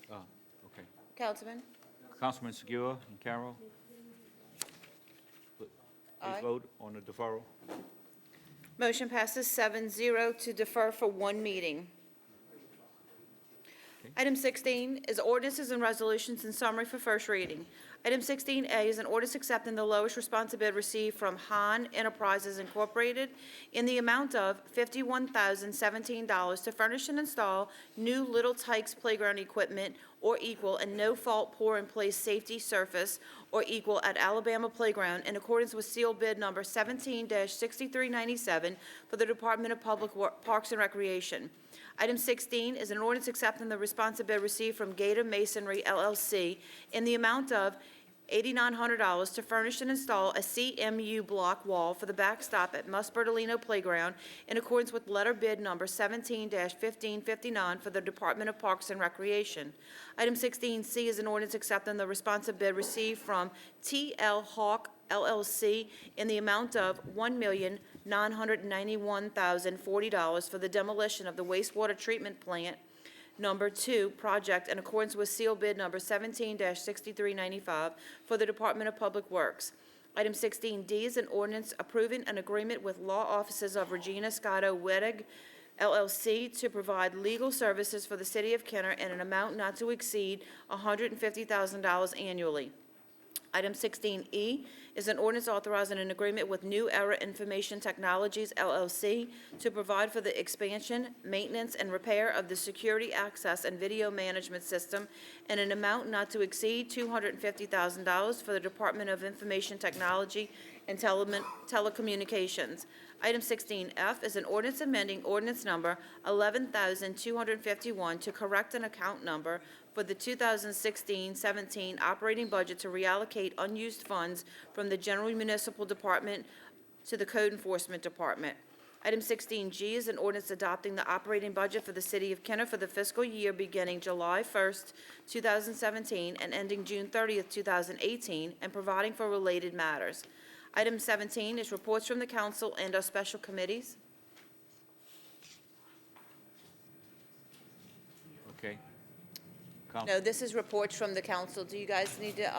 Okay. Councilman? Councilman Segura and Carroll? Please Aye. vote on the deferral. Motion passes 7-0 to defer for one meeting. Item 16 is ordinances and resolutions in summary for first reading. Item 16A is an ordinance accepting the lowest responsive bid received from Han Enterprises Incorporated in the amount of $51,017 to furnish and install new Little Tykes playground equipment or equal and no-fault pour-in-place safety surface or equal at Alabama Playground in accordance with sealed bid number 17-6397 for the Department of Public Parks and Recreation. Item 16 is an ordinance accepting the responsive bid received from Gator Masonry LLC in the amount of $8,900 to furnish and install a CMU block wall for the backstop at Musbertolino Playground in accordance with letter bid number 17-1559 for the Department of Parks and Recreation. Item 16C is an ordinance accepting the responsive bid received from TL Hawk LLC in the amount of $1,991,040 for the demolition of the wastewater treatment plant Number 2 project in accordance with sealed bid number 17-6395 for the Department of Public Works. Item 16D is an ordinance approving an agreement with law offices of Regina Scotto Wedig LLC to provide legal services for the City of Kenner in an amount not to exceed $150,000 annually. Item 16E is an ordinance authorizing an agreement with New Era Information Technologies, LLC, to provide for the expansion, maintenance, and repair of the security access and video management system in an amount not to exceed $250,000 for the Department of Information Technology and Telecommunications. Item 16F is an ordinance amending ordinance number 11,251 to correct an account number for the 2016-17 operating budget to reallocate unused funds from the General Municipal Department to the Code Enforcement Department. Item 16G is an ordinance adopting the operating budget for the City of Kenner for the fiscal year beginning July 1st, 2017, and ending June 30th, 2018, and providing for related matters. Item 17 is reports from the council and our special committees. Okay. No, this is reports from the council. Do you guys need to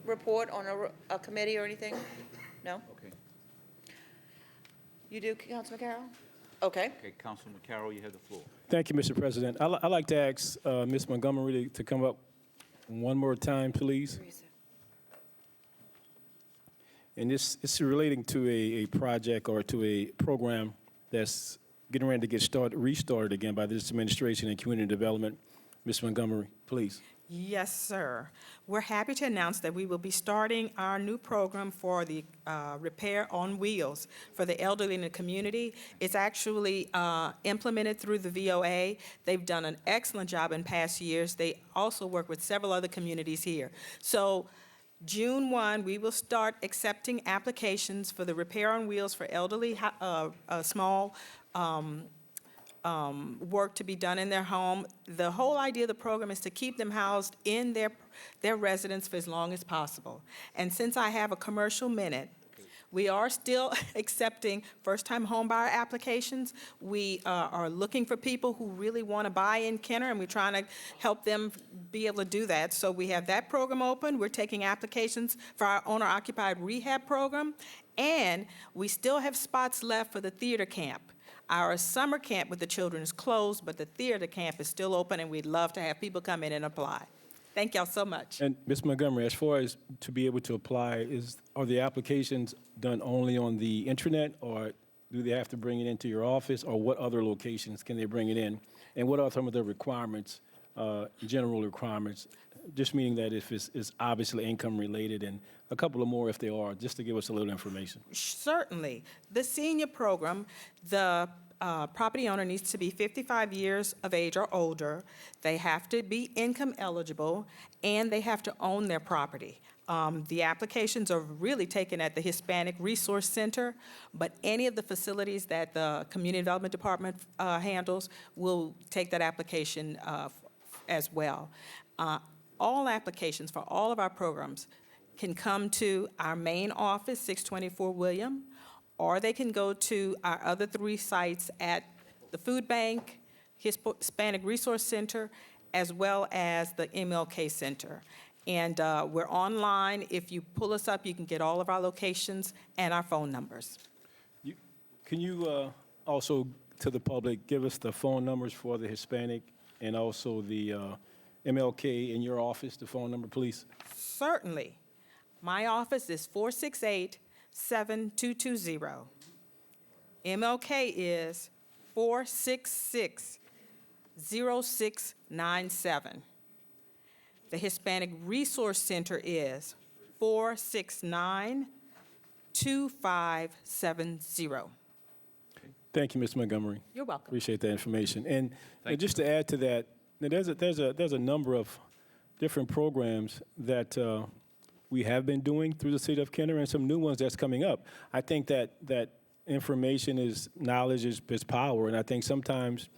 report on a committee or anything? No? Okay. You do, Councilman Carroll? Okay. Okay, Councilman Carroll, you have the floor. Thank you, Mr. President. I'd like to ask Ms. Montgomery to come up one more time, please. And this is relating to a project or to a program that's getting ready to get restarted again by this administration and community development. Ms. Montgomery, please. Yes, sir. We're happy to announce that we will be starting our new program for the Repair on Wheels for the elderly in the community. It's actually implemented through the VOA. They've done an excellent job in past years. They also work with several other communities here. So June 1, we will start accepting applications for the Repair on Wheels for elderly, small work to be done in their home. The whole idea of the program is to keep them housed in their residence for as long as possible. And since I have a commercial minute, we are still accepting first-time homebuyer applications. We are looking for people who really want to buy in Kenner, and we're trying to help them be able to do that. So we have that program open. We're taking applications for our owner-occupied rehab program, and we still have spots left for the theater camp. Our summer camp with the children is closed, but the theater camp is still open, and we'd love to have people come in and apply. Thank y'all so much. And Ms. Montgomery, as far as to be able to apply, are the applications done only on the intranet, or do they have to bring it into your office, or what other locations can they bring it in? And what are some of the requirements, general requirements? Just meaning that if it's obviously income related, and a couple of more if they are, just to give us a little information. Certainly. The senior program, the property owner needs to be 55 years of age or older. They have to be income eligible, and they have to own their property. The applications are really taken at the Hispanic Resource Center, but any of the facilities that the Community Development Department handles will take that application as well. All applications for all of our programs can come to our main office, 624 William, or they can go to our other 3 sites at the Food Bank, Hispanic Resource Center, as well as the MLK Center. And we're online. If you pull us up, you can get all of our locations and our phone numbers. Can you also, to the public, give us the phone numbers for the Hispanic and also the MLK in your office, the phone number, please? Certainly. My office is 468-7220. MLK is 466-0697. The Hispanic Resource Center is 469-2570. Thank you, Ms. Montgomery. You're welcome. Appreciate that information. And Thank just to add to that, now there's a number of different programs that we have been doing through the city of Kenner and some new ones that's coming up. I think that information is knowledge is power, and I think sometimes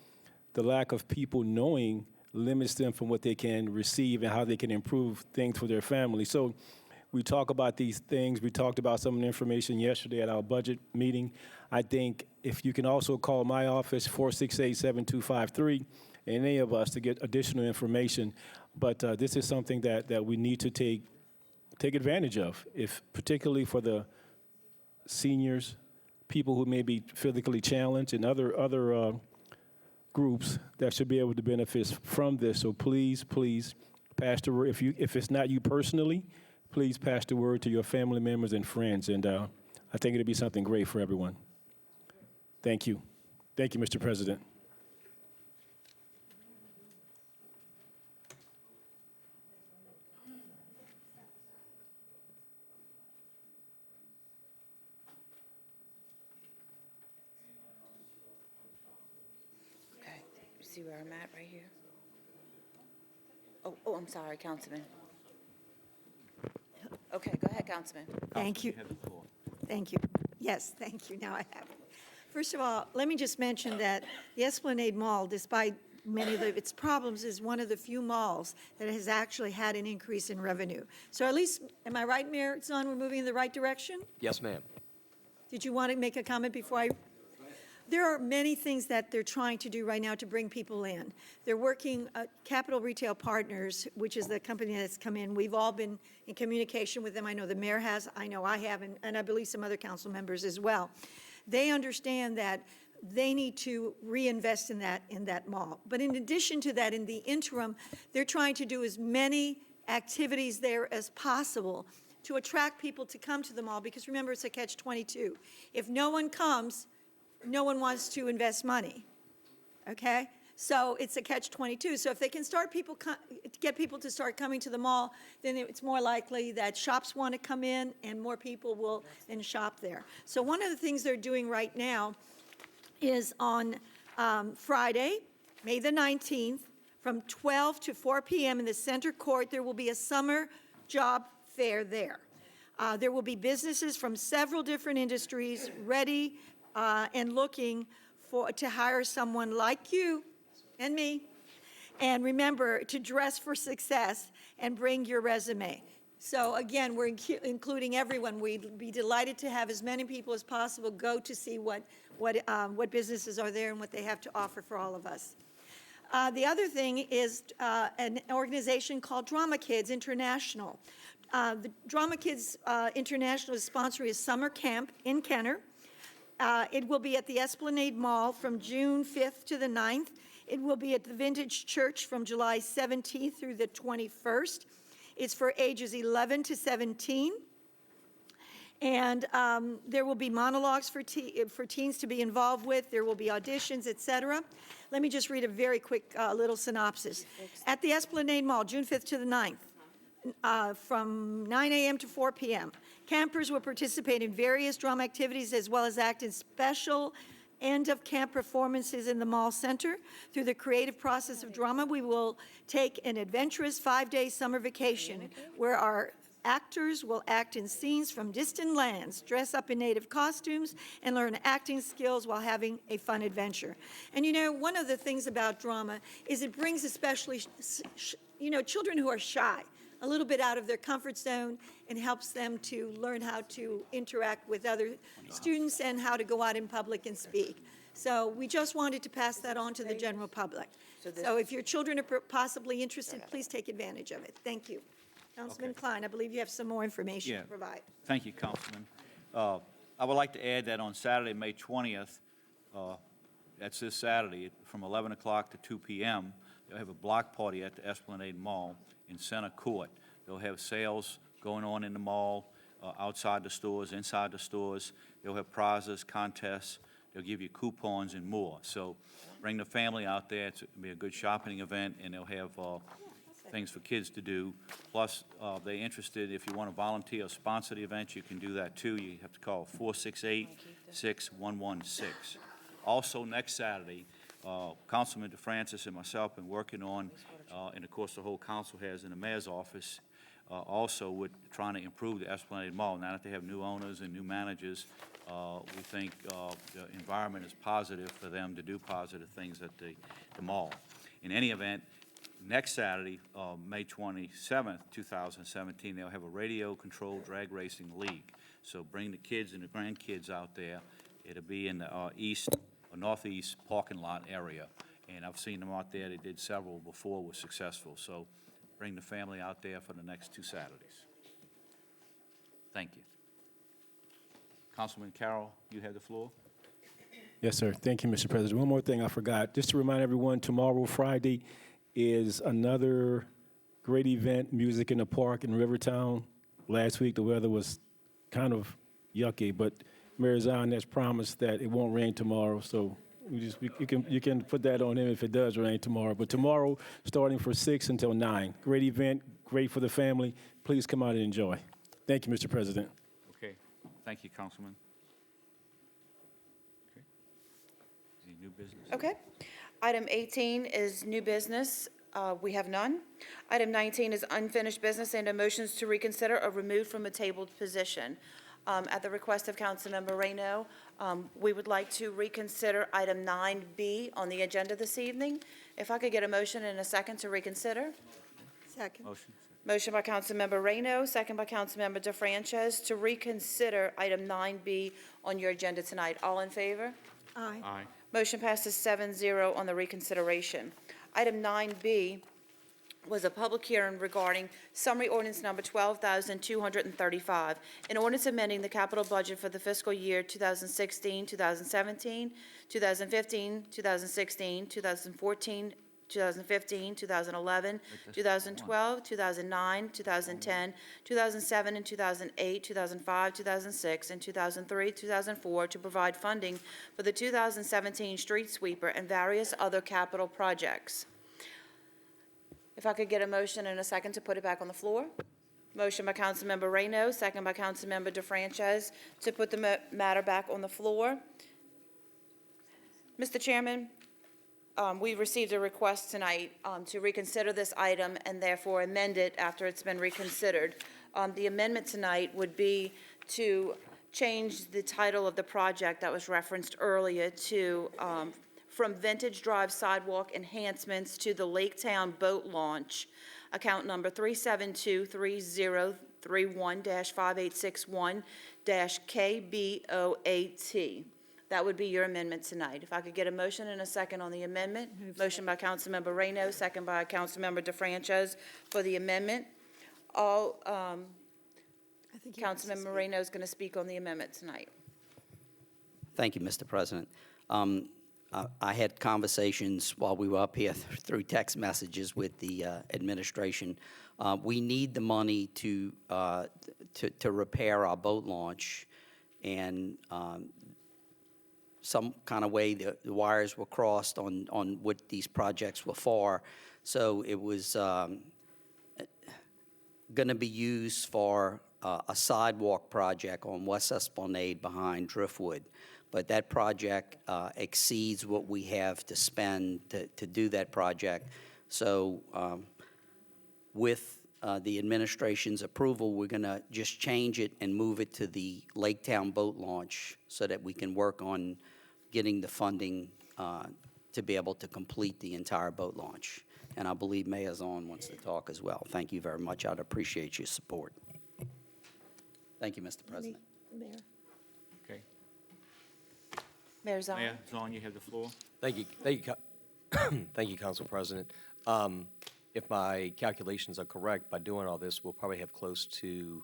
the lack of people knowing limits them from what they can receive and how they can improve things for their family. So we talk about these things. We talked about some of the information yesterday at our budget meeting. I think if you can also call my office, 468-7253, any of us to get additional information. But this is something that we need to take advantage of, if particularly for the seniors, people who may be physically challenged, and other groups that should be able to benefit from this. So please pass the word. If it's not you personally, please pass the word to your family members and friends. And I think it'll be something great for everyone. Thank you. Thank you, Mr. President. Okay, you see where I'm at right here? Oh, I'm sorry, Councilman. Okay, go ahead, Councilman. Thank you. Thank you. Yes, thank you. Now I have it. First of all, let me just mention that the Esplanade Mall, despite many of its problems, is one of the few malls that has actually had an increase in revenue. So at least, am I right, Mayor Zahn, we're moving in the right direction? Yes, ma'am. Did you want to make a comment before I? There are many things that they're trying to do right now to bring people in. They're working, Capital Retail Partners, which is the company that's come in. We've all been in communication with them. I know the mayor has, I know I have, and I believe some other council members as well. They understand that they need to reinvest in that mall. But in addition to that, in the interim, they're trying to do as many activities there as possible to attract people to come to the mall, because remember, it's a catch-22. If no one comes, no one wants to invest money, okay? So it's a catch-22. So if they can get people to start coming to the mall, then it's more likely that shops want to come in and more people will then shop there. So one of the things they're doing right now is on Friday, May the 19th, from 12 to 4 p.m. in the center court, there will be a summer job fair there. There will be businesses from several different industries ready and looking to hire someone like you and me. And remember to dress for success and bring your resume. So again, we're including everyone. We'd be delighted to have as many people as possible go to see what businesses are there and what they have to offer for all of us. The other thing is an organization called Drama Kids International. The Drama Kids International is sponsoring a summer camp in Kenner. It will be at the Esplanade Mall from June 5th to the 9th. It will be at the Vintage Church from July 17th through the 21st. It's for ages 11 to 17. And there will be monologues for teens to be involved with. There will be auditions, et cetera. Let me just read a very quick little synopsis. At the Esplanade Mall, June 5th to the 9th, from 9 a.m. to 4 p.m. Campers will participate in various drama activities as well as act in special end-of-camp performances in the mall center. Through the creative process of drama, we will take an adventurous 5-day summer vacation where our actors will act in scenes from distant lands, dress up in native costumes, and learn acting skills while having a fun adventure. And you know, one of the things about drama is it brings especially, children who are shy a little bit out of their comfort zone and helps them to learn how to interact with other students and how to go out in public and speak. So we just wanted to pass that on to the general public. So if your children are possibly interested, please take advantage of it. Thank you. Councilman Klein, I believe you have some more information to provide. Thank you, Councilman. I would like to add that on Saturday, May 20th, that's this Saturday, from 11 o'clock to 2 p.m., they'll have a block party at the Esplanade Mall in Center Court. They'll have sales going on in the mall, outside the stores, inside the stores. They'll have prizes, contests. They'll give you coupons and more. So bring the family out there. It'll be a good shopping event, and they'll have things for kids to do. Plus, they're interested, if you want to volunteer or sponsor the event, you can do that too. You have to call 468-6116. Also, next Saturday, Councilman DeFrancis and myself have been working on, and of course the whole council has in the mayor's office, also with trying to improve the Esplanade Mall. Now that they have new owners and new managers, we think the environment is positive for them to do positive things at the mall. In any event, next Saturday, May 27th, 2017, they'll have a radio-controlled drag racing league. So bring the kids and the grandkids out there. It'll be in the northeast parking lot area. And I've seen them out there. They did several before, were successful. So bring the family out there for the next 2 Saturdays. Thank you. Councilman Carroll, you have the floor. Yes, sir. Thank you, Mr. President. One more thing I forgot. Just to remind everyone, tomorrow, Friday, is another great event, Music in the Park in Rivertown. Last week, the weather was kind of yucky, but Mayor Zion has promised that it won't rain tomorrow, so you can put that on him if it does rain tomorrow. But tomorrow, starting from 6 until 9. Great event, great for the family. Please come out and enjoy. Thank you, Mr. President. Okay. Thank you, Councilman. Okay. Any new business? Okay. Item 18 is new business. We have none. Item 19 is unfinished business and motions to reconsider or remove from a tabled position. At the request of Councilmember Reyno, we would like to reconsider item 9B on the agenda this evening. If I could get a motion and a second to reconsider. Second. Motion. Motion by Councilmember Reyno, second by Councilmember DeFrances to reconsider item 9B on your agenda tonight. All in favor? Aye. Aye. Motion passes 7-0 on the reconsideration. Item 9B was a public hearing regarding summary ordinance number 12,235, an ordinance amending the capital budget for the fiscal year 2016, 2017, 2015, 2016, 2014, 2015, 2011, 2012, 2009, 2010, 2007, and 2008, 2005, 2006, and 2003, 2004 to provide funding for the 2017 street sweeper and various other capital projects. If I could get a motion and a second to put it back on the floor. Motion by Councilmember Reyno, second by Councilmember DeFrances to put the matter back on the floor. Mr. Chairman, we received a request tonight to reconsider this item and therefore amend it after it's been reconsidered. The amendment tonight would be to change the title of the project that was referenced earlier to from Vintage Drive Sidewalk Enhancements to the Laketown Boat Launch, account number 372-3031-5861-KBOAT. That would be your amendment tonight. If I could get a motion and a second on the amendment. Motion by Councilmember Reyno, second by Councilmember DeFrances for the amendment. Councilmember Reyno is going to speak on the amendment tonight. Thank you, Mr. President. I had conversations while we were up here through text messages with the administration. We need the money to repair our boat launch, and some kind of way the wires were crossed on what these projects were for. So it was going to be used for a sidewalk project on West Esplanade behind Driftwood. But that project exceeds what we have to spend to do that project. So with the administration's approval, we're going to just change it and move it to the Laketown Boat Launch so that we can work on getting the funding to be able to complete the entire boat launch. And I believe Mayor Zahn wants to talk as well. Thank you very much. I'd appreciate your support. Thank you, Mr. President. Mayor. Okay. Mayor Zahn. Mayor Zahn, you have the floor. Thank you, thank you, Council President. If my calculations are correct, by doing all this, we'll probably have close to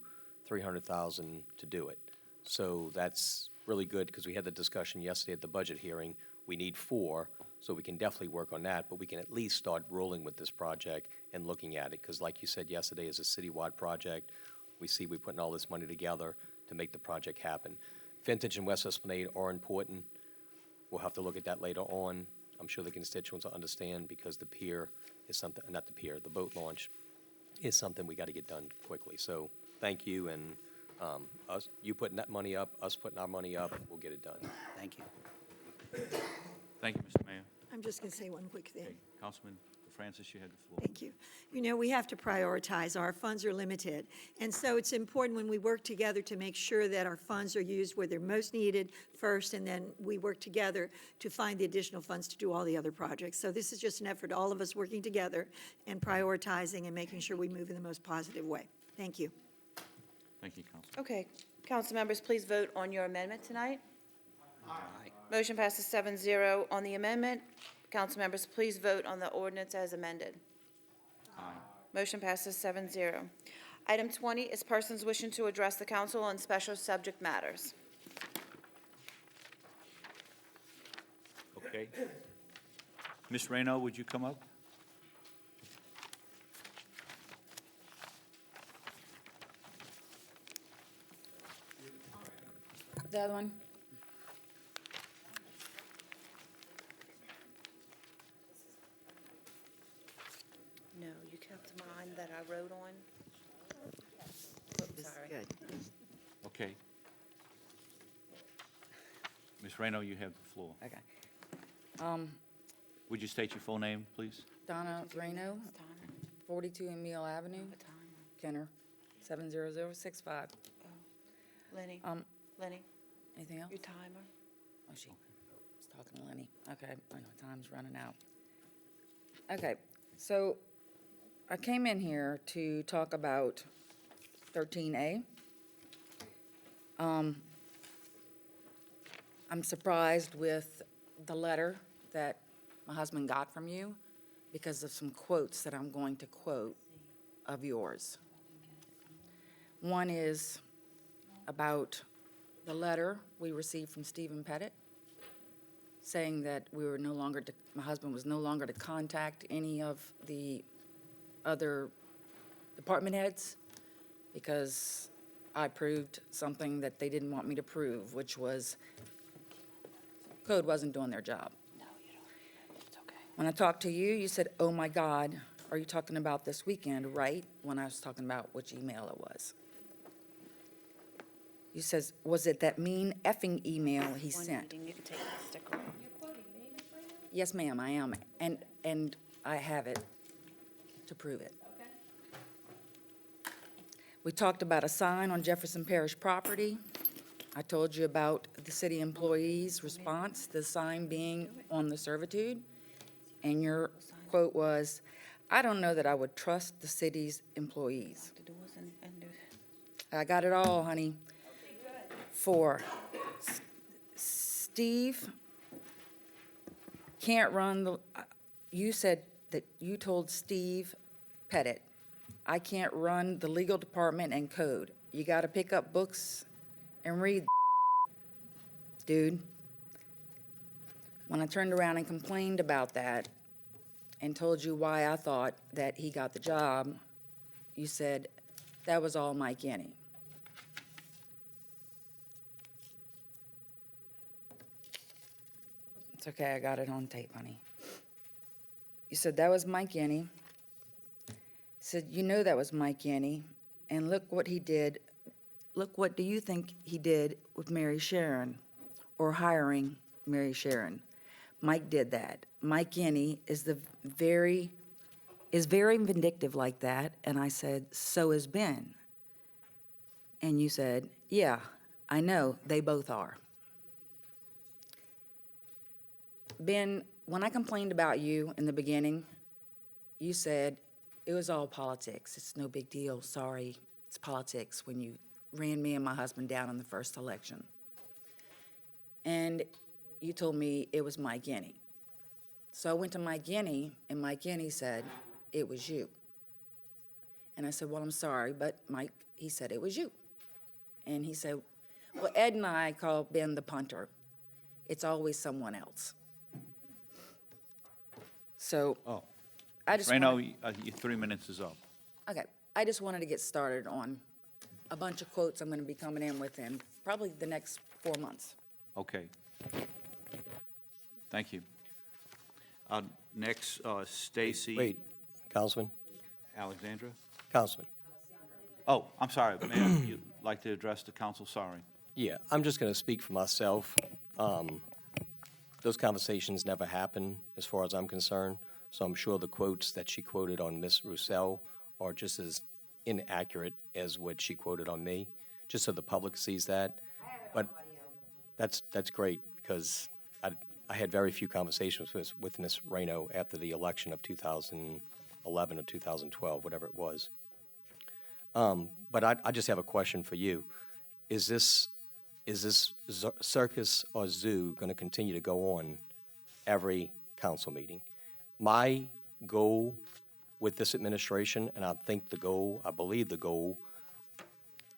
$300,000 to do it. So that's really good because we had the discussion yesterday at the budget hearing. We need 4, So we can definitely work on that, but we can at least start rolling with this project and looking at it, because like you said yesterday, it's a citywide project. We see we're putting all this money together to make the project happen. Vintage and West Esplanade are important. We'll have to look at that later on. I'm sure the constituents will understand, because the pier is something, not the pier, the boat launch is something we got to get done quickly. So thank you, and you putting that money up, us putting our money up, we'll get it done. Thank you. Thank you, Mr. Mayor. I'm just going to say one quick thing. Okay, Councilman Francis, you had the floor. Thank you. You know, we have to prioritize. Our funds are limited. And so it's important when we work together to make sure that our funds are used where they're most needed first, and then we work together to find the additional funds to do all the other projects. So this is just an effort, all of us working together and prioritizing and making sure we move in the most positive way. Thank you. Thank you, Council. Okay. Council members, please vote on your amendment tonight. Aye. Motion passes 7-0 on the amendment. Council members, please vote on the ordinance as amended. Aye. Motion passes 7-0. Item 20 is persons wishing to address the council on special subject matters. Okay. Ms. Reno, would you come up? The other one? No, you kept mine that I wrote on. Oops, sorry. Good. Okay. Ms. Reno, you have the floor. Okay. Would you state your full name, please? Donna Reno, 42 Emile Avenue, Kenner, 70065. Lenny, Lenny, Anything else? your timer. Oh, she was talking to Lenny. Okay, I know time's running out. Okay, so I came in here to talk about 13A. I'm surprised with the letter that my husband got from you because of some quotes that I'm going to quote of yours. One is about the letter we received from Stephen Pettit saying that we were no longer, my husband was no longer to contact any of the other department heads because I proved something that they didn't want me to prove, which was code wasn't doing their job. No, you don't. It's okay. When I talked to you, you said, "Oh my God, are you talking about this weekend?" Right? When I was talking about which email it was. You says, "Was it that mean effing email he One sent?" meeting, you can take that sticker off. Yes, ma'am, I am, and I have it to prove it. We talked about a sign on Jefferson Parish property. I told you about the city employees' response, the sign being on the servitude, and your quote was, "I don't know that I would trust the city's employees." The doors and I got it all, honey. 4, Steve can't run the, you said that you told Steve Pettit, "I can't run the legal department and code. You got to pick up books and read, dude." When I turned around and complained about that and told you why I thought that he got the job, you said, "That was all Mike Yenny." It's okay, I got it on tape, honey. You said, "That was Mike Yenny." Said, "You know that was Mike Yenny, and look what he did. Look what do you think he did with Mary Sharon, or hiring Mary Sharon? Mike did that. Mike Yenny is very vindictive like that." And I said, "So is Ben." And you said, "Yeah, I know, they both are." Ben, when I complained about you in the beginning, you said, "It was all politics. It's no big deal. Sorry, it's politics," when you ran me and my husband down in the first election. And you told me it was Mike Yenny. So I went to Mike Yenny, and Mike Yenny said, "It was you." And I said, "Well, I'm sorry, but Mike," he said, "it was you." And he said, "Well, Ed and I call Ben the punter. It's always someone else." So, Oh, I just Reno, wanted- your 3 minutes is up. okay, I just wanted to get started on a bunch of quotes I'm going to be coming in with in probably the next 4 months. Okay. Thank you. Next, Stacy. Wait, Councilman? Alexandra? Councilman? Oh, I'm sorry, ma'am, you'd like to address the council? Sorry. Yeah, I'm just going to speak for myself. Those conversations never happen, as far as I'm concerned, so I'm sure the quotes that she quoted on Ms. Roussel are just as inaccurate as what she quoted on me, just so the public sees that. But that's great, because I had very few conversations with Ms. Reno after the election of 2011 or 2012, whatever it was. But I just have a question for you. Is this circus or zoo going to continue to go on every council meeting? My goal with this administration, and I believe the goal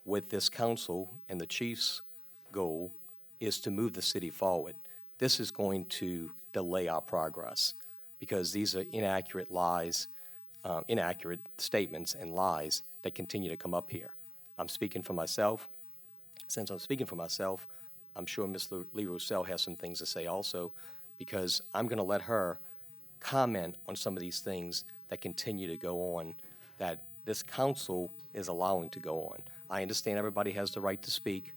with this council and the chief's goal, is to move the city forward. This is going to delay our progress because these are inaccurate lies, inaccurate statements and lies that continue to come up here. I'm speaking for myself. Since I'm speaking for myself, I'm sure Ms. Lee Roussel has some things to say also, because I'm going to let her comment on some of these things that continue to go on, that this council is allowing to go on. I understand everybody has the right to speak.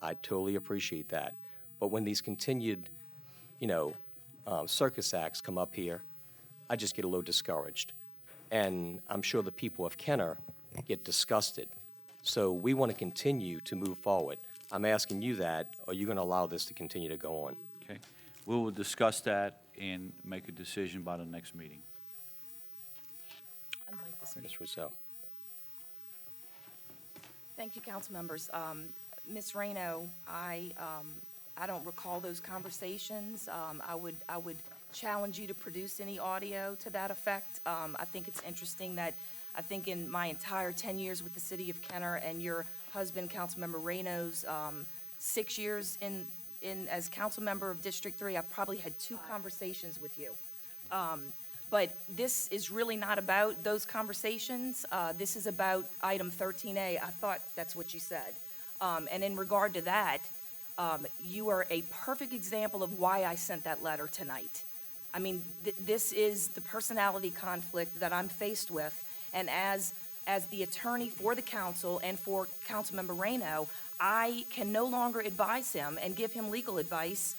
I totally appreciate that. But when these continued, circus acts come up here, I just get a little discouraged. And I'm sure the people of Kenner get disgusted. So we want to continue to move forward. I'm asking you that, or are you going to allow this to continue to go on? Okay. We will discuss that and make a decision by the next meeting. I'd like to speak. Ms. Roussel. Thank you, council members. Ms. Reno, I don't recall those conversations. I would challenge you to produce any audio to that effect. I think it's interesting that I think in my entire 10 years with the city of Kenner and your husband, Councilmember Reno's 6 years as council member of District 3, I've probably had 2 conversations with you. But this is really not about those conversations. This is about item 13A. I thought that's what you said. And in regard to that, you are a perfect example of why I sent that letter tonight. I mean, this is the personality conflict that I'm faced with. And as the attorney for the council and for Councilmember Reno, I can no longer advise him and give him legal advice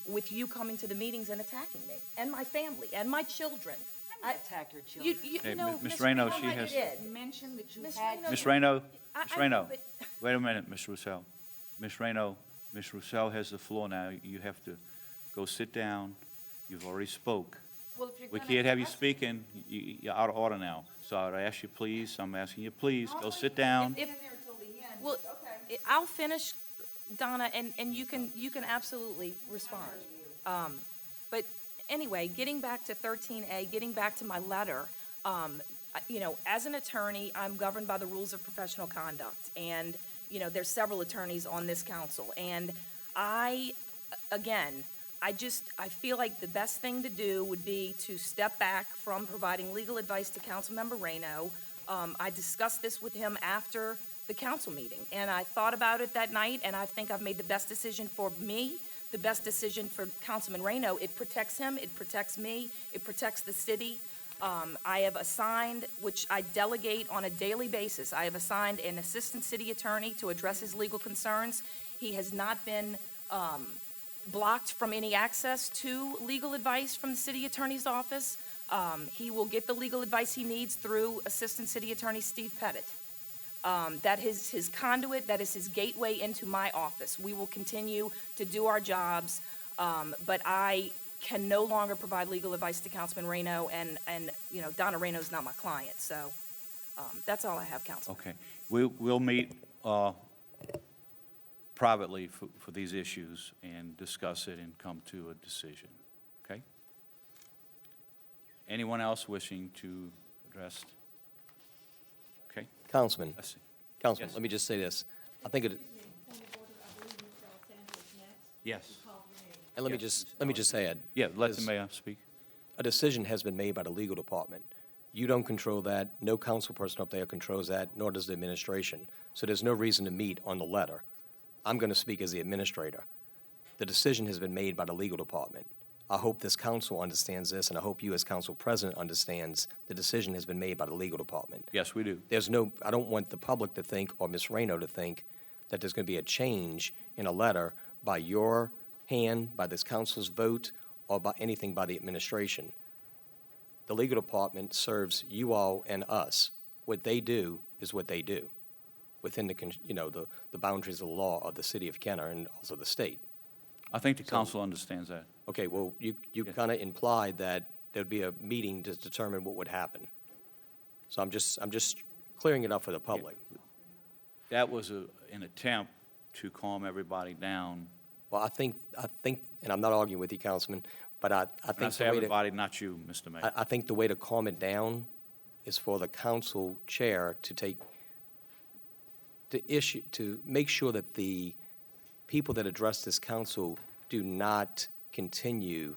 with you coming to the meetings and attacking me and my family and my children. I attacked your children. Hey, know, Ms. Ms. Reno, Reno, she I has- did. You mentioned that you Ms. had. Reno- Ms. Reno, I- Ms. I Reno, know, but- wait a minute, Ms. Roussel. Ms. Reno, Ms. Roussel has the floor now. You have to go sit down. You've already spoke. Well, if you're We gonna can't have you ask- speaking. You're out of order now. So I'd ask you, please, I'm asking you, please, go sit down. Well, I'll finish, Donna, and you can absolutely respond. But anyway, getting back to 13A, getting back to my letter, as an attorney, I'm governed by the rules of professional conduct. And, there's several attorneys on this council. And I feel like the best thing to do would be to step back from providing legal advice to Councilmember Reno. I discussed this with him after the council meeting, and I thought about it that night, and I think I've made the best decision for me, the best decision for Councilman Reno. It protects him, it protects me, it protects the city. I have assigned, which I delegate on a daily basis, I have assigned an assistant city attorney to address his legal concerns. He has not been blocked from any access to legal advice from the city attorney's office. He will get the legal advice he needs through Assistant City Attorney Steve Pettit. That is his conduit, that is his gateway into my office. We will continue to do our jobs, but I can no longer provide legal advice to Councilman Reno, and Donna Reno's not my client, so that's all I have, Councilman. Okay. We'll meet privately for these issues and discuss it and come to a decision. Okay? Anyone else wishing to address? Okay? Councilman, Let's see. Councilman, Yes. let me just say this. I think it, Yes. and let me just add. Yeah, let the As- mayor speak. a decision has been made by the legal department. You don't control that, no council person up there controls that, nor does the administration. So there's no reason to meet on the letter. I'm going to speak as the administrator. The decision has been made by the legal department. I hope this council understands this, and I hope you as council president understands the decision has been made by the legal department. Yes, we do. I don't want the public to think, or Ms. Rayno to think, that there's going to be a change in a letter by your hand, by this council's vote, or by anything by the administration. The legal department serves you all and us. What they do is what they do, within the boundaries of the law of the city of Kenner and also the state. I think the council understands that. Okay, well, you kind of implied that there'd be a meeting to determine what would happen. So I'm just clearing it up for the public. That was an attempt to calm everybody down. Well, I think, and I'm not arguing with you, Councilman, but I When I think say the way everybody, not you, Mr. Mayor. I think the way to calm it down is for the council chair to make sure that the people that address this council do not continue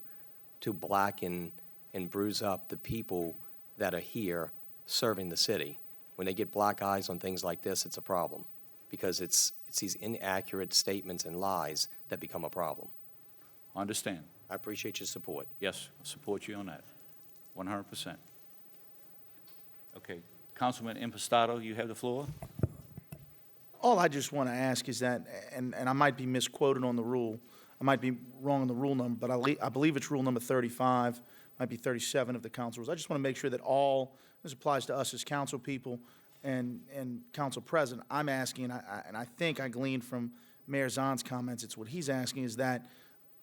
to blacken and bruise up the people that are here serving the city. When they get black eyes on things like this, it's a problem, because it's these inaccurate statements and lies that become a problem. I understand. I appreciate your support. Yes, I support you on that, 100%. Okay, Councilman Impastato, you have the floor. All I just want to ask is that, and I might be misquoted on the rule, I might be wrong on the rule number, but I believe it's rule number 35, might be 37 of the council rules. I just want to make sure that this applies to us as council people and council president. I'm asking, and I think I gleaned from Mayor Zahn's comments, it's what he's asking, is that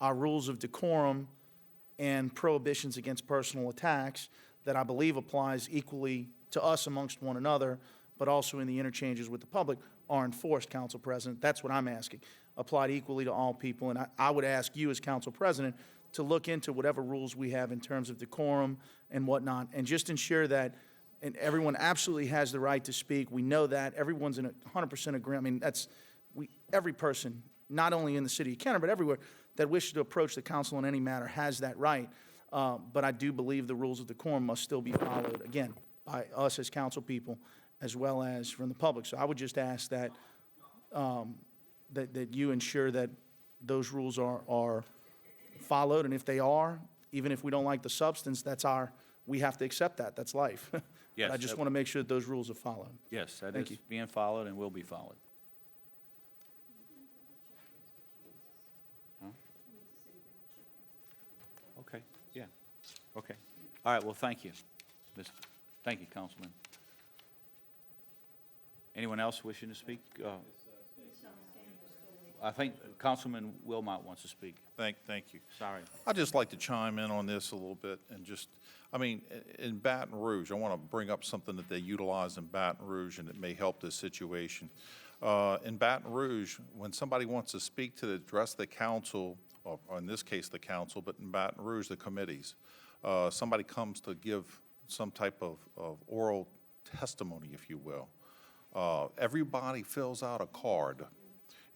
our rules of decorum and prohibitions against personal attacks that I believe applies equally to us amongst one another, but also in the interchanges with the public, are enforced, Council President. That's what I'm asking, applied equally to all people. And I would ask you as Council President to look into whatever rules we have in terms of decorum and whatnot, and just ensure that and everyone absolutely has the right to speak. We know that. Everyone's in 100% agreement. I mean, every person, not only in the city of Kenner, but everywhere, that wishes to approach the council in any matter has that right. But I do believe the rules of decorum must still be followed, again, by us as council people, as well as from the public. So I would just ask that, that you ensure that those rules are followed, and if they are, even if we don't like the substance, we have to accept that. That's life. Yes, But I just want to make sure that those rules are followed. Yes, that Thank is you. being followed and will be followed. Huh? Okay, yeah, okay. All right, well, thank you. Thank you, Councilman. Anyone else wishing to speak? I think Councilman Wilmot wants to speak. Thank you. Sorry. I'd just like to chime in on this a little bit and in Baton Rouge, I want to bring up something that they utilize in Baton Rouge, and it may help this situation. In Baton Rouge, when somebody wants to speak to address the council, or in this case the council, but in Baton Rouge, the committees, somebody comes to give some type of oral testimony, if you will. Everybody fills out a card.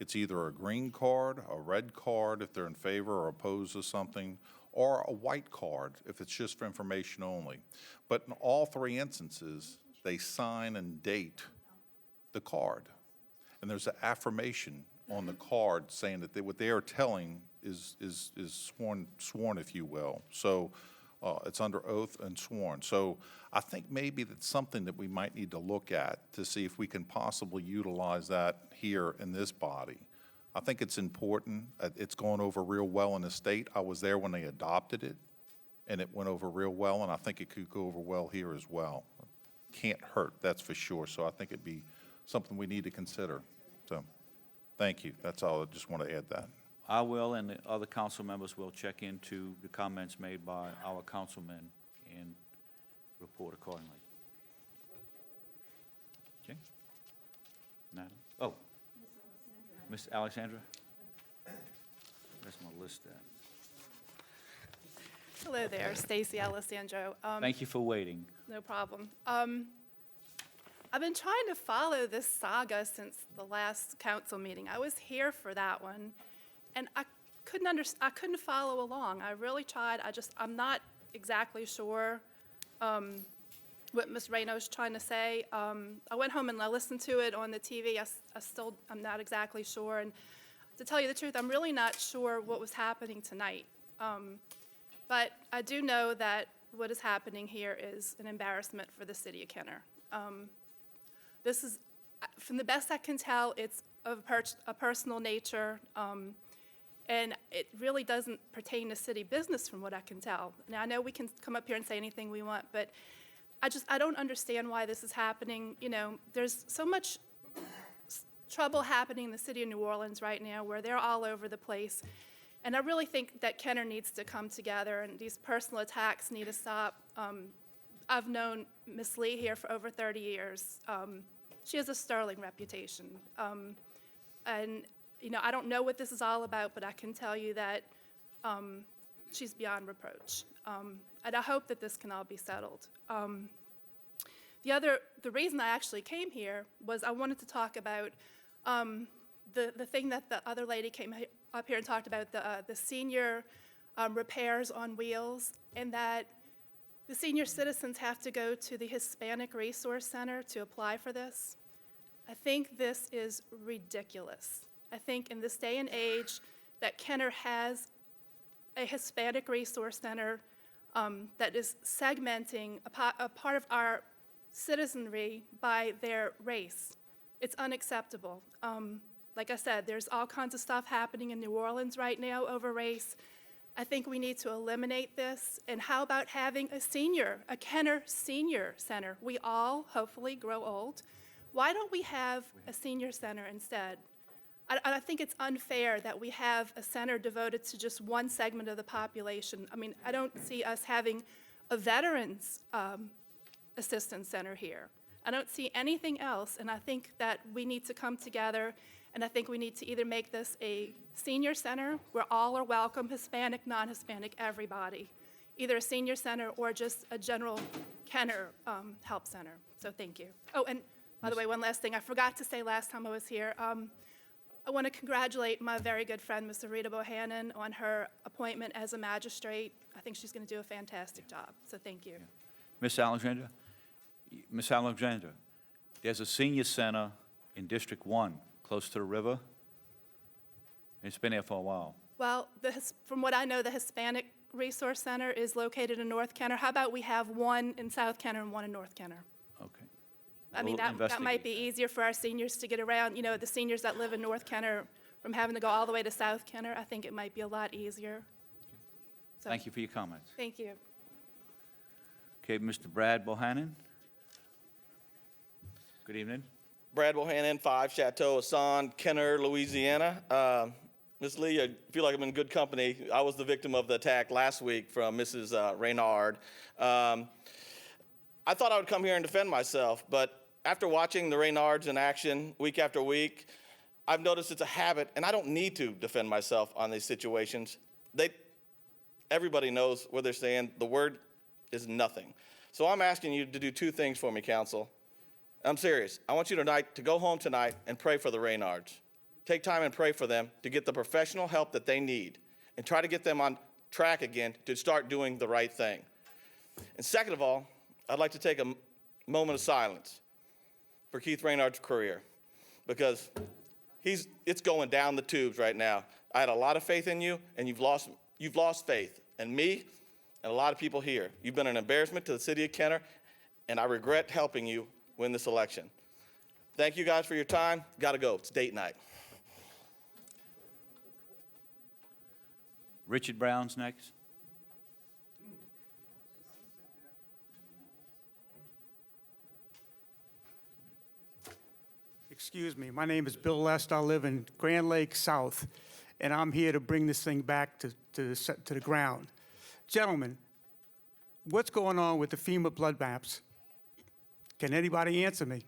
It's either a green card, a red card if they're in favor or opposed to something, or a white card if it's just for information only. But in all three instances, they sign and date the card. And there's an affirmation on the card saying that what they are telling is sworn, if you will. So it's under oath and sworn. So I think maybe that's something that we might need to look at to see if we can possibly utilize that here in this body. I think it's important. It's gone over real well in the state. I was there when they adopted it, and it went over real well, and I think it could go over well here as well. Can't hurt, that's for sure. So I think it'd be something we need to consider. So thank you. That's all. I just want to add that. I will, and the other council members will check into the comments made by our councilmen and report accordingly. Okay? Madam? Oh. Ms. Alexandra? That's my list there. Hello there, Stacy Alessandro. Thank you for waiting. No problem. I've been trying to follow this saga since the last council meeting. I was here for that one, and I couldn't follow along. I really tried. I'm not exactly sure what Ms. Reno's trying to say. I went home and I listened to it on the TV. I'm not exactly sure. And to tell you the truth, I'm really not sure what was happening tonight. But I do know that what is happening here is an embarrassment for the city of Kenner. This is, from the best I can tell, it's of a personal nature, and it really doesn't pertain to city business from what I can tell. Now, I know we can come up here and say anything we want, but I don't understand why this is happening. You know, there's so much trouble happening in the city of New Orleans right now where they're all over the place. And I really think that Kenner needs to come together and these personal attacks need to stop. I've known Ms. Lee here for over 30 years. She has a sterling reputation. And, you know, I don't know what this is all about, but I can tell you that she's beyond reproach. And I hope that this can all be settled. The reason I actually came here was I wanted to talk about the thing that the other lady came up here and talked about, the senior repairs on wheels, and that the senior citizens have to go to the Hispanic Resource Center to apply for this. I think this is ridiculous. I think in this day and age that Kenner has a Hispanic Resource Center that is segmenting a part of our citizenry by their race. It's unacceptable. Like I said, there's all kinds of stuff happening in New Orleans right now over race. I think we need to eliminate this. And how about having a Kenner Senior Center? We all hopefully grow old. Why don't we have a senior center instead? I think it's unfair that we have a center devoted to just one segment of the population. I mean, I don't see us having a veterans assistance center here. I don't see anything else, and I think that we need to come together, and I think we need to either make this a senior center where all are welcome, Hispanic, non-Hispanic, everybody, either a senior center or just a general Kenner help center. So thank you. Oh, and by the way, one last thing I forgot to say last time I was here. I want to congratulate my very good friend, Ms. Rita Bohannon, on her appointment as a magistrate. I think she's going to do a fantastic job, so thank you. Ms. Alexander, there's a senior center in District 1, close to the river. It's been there for a while. Well, from what I know, the Hispanic Resource Center is located in North Kenner. How about we have one in South Kenner and one in North Kenner? Okay. I mean, that might be easier for our seniors to get around. You know, the seniors that live in North Kenner, from having to go all the way to South Kenner, I think it might be a lot easier. So, Thank you for your comments. thank you. Okay, Mr. Brad Bohannon. Good evening. Brad Bohannon, 5 Chateau Hassan, Kenner, Louisiana. Ms. Lee, I feel like I'm in good company. I was the victim of the attack last week from Mrs. Reynard. I thought I would come here and defend myself, but after watching the Reynards in action week after week, I've noticed it's a habit, and I don't need to defend myself on these situations. Everybody knows what they're saying. The word is nothing. So I'm asking you to do 2 things for me, council. I'm serious. I want you tonight to go home tonight and pray for the Reynards. Take time and pray for them to get the professional help that they need and try to get them on track again to start doing the right thing. And second of all, I'd like to take a moment of silence for Keith Reynard's career, because it's going down the tubes right now. I had a lot of faith in you, and you've lost faith in me and a lot of people here. You've been an embarrassment to the city of Kenner, and I regret helping you win this election. Thank you guys for your time. Gotta go. It's date night. Richard Brown's next. Excuse me, my name is Bill Lest. I live in Grand Lake South, and I'm here to bring this thing back to the ground. Gentlemen, what's going on with the FEMA blood maps? Can anybody answer me?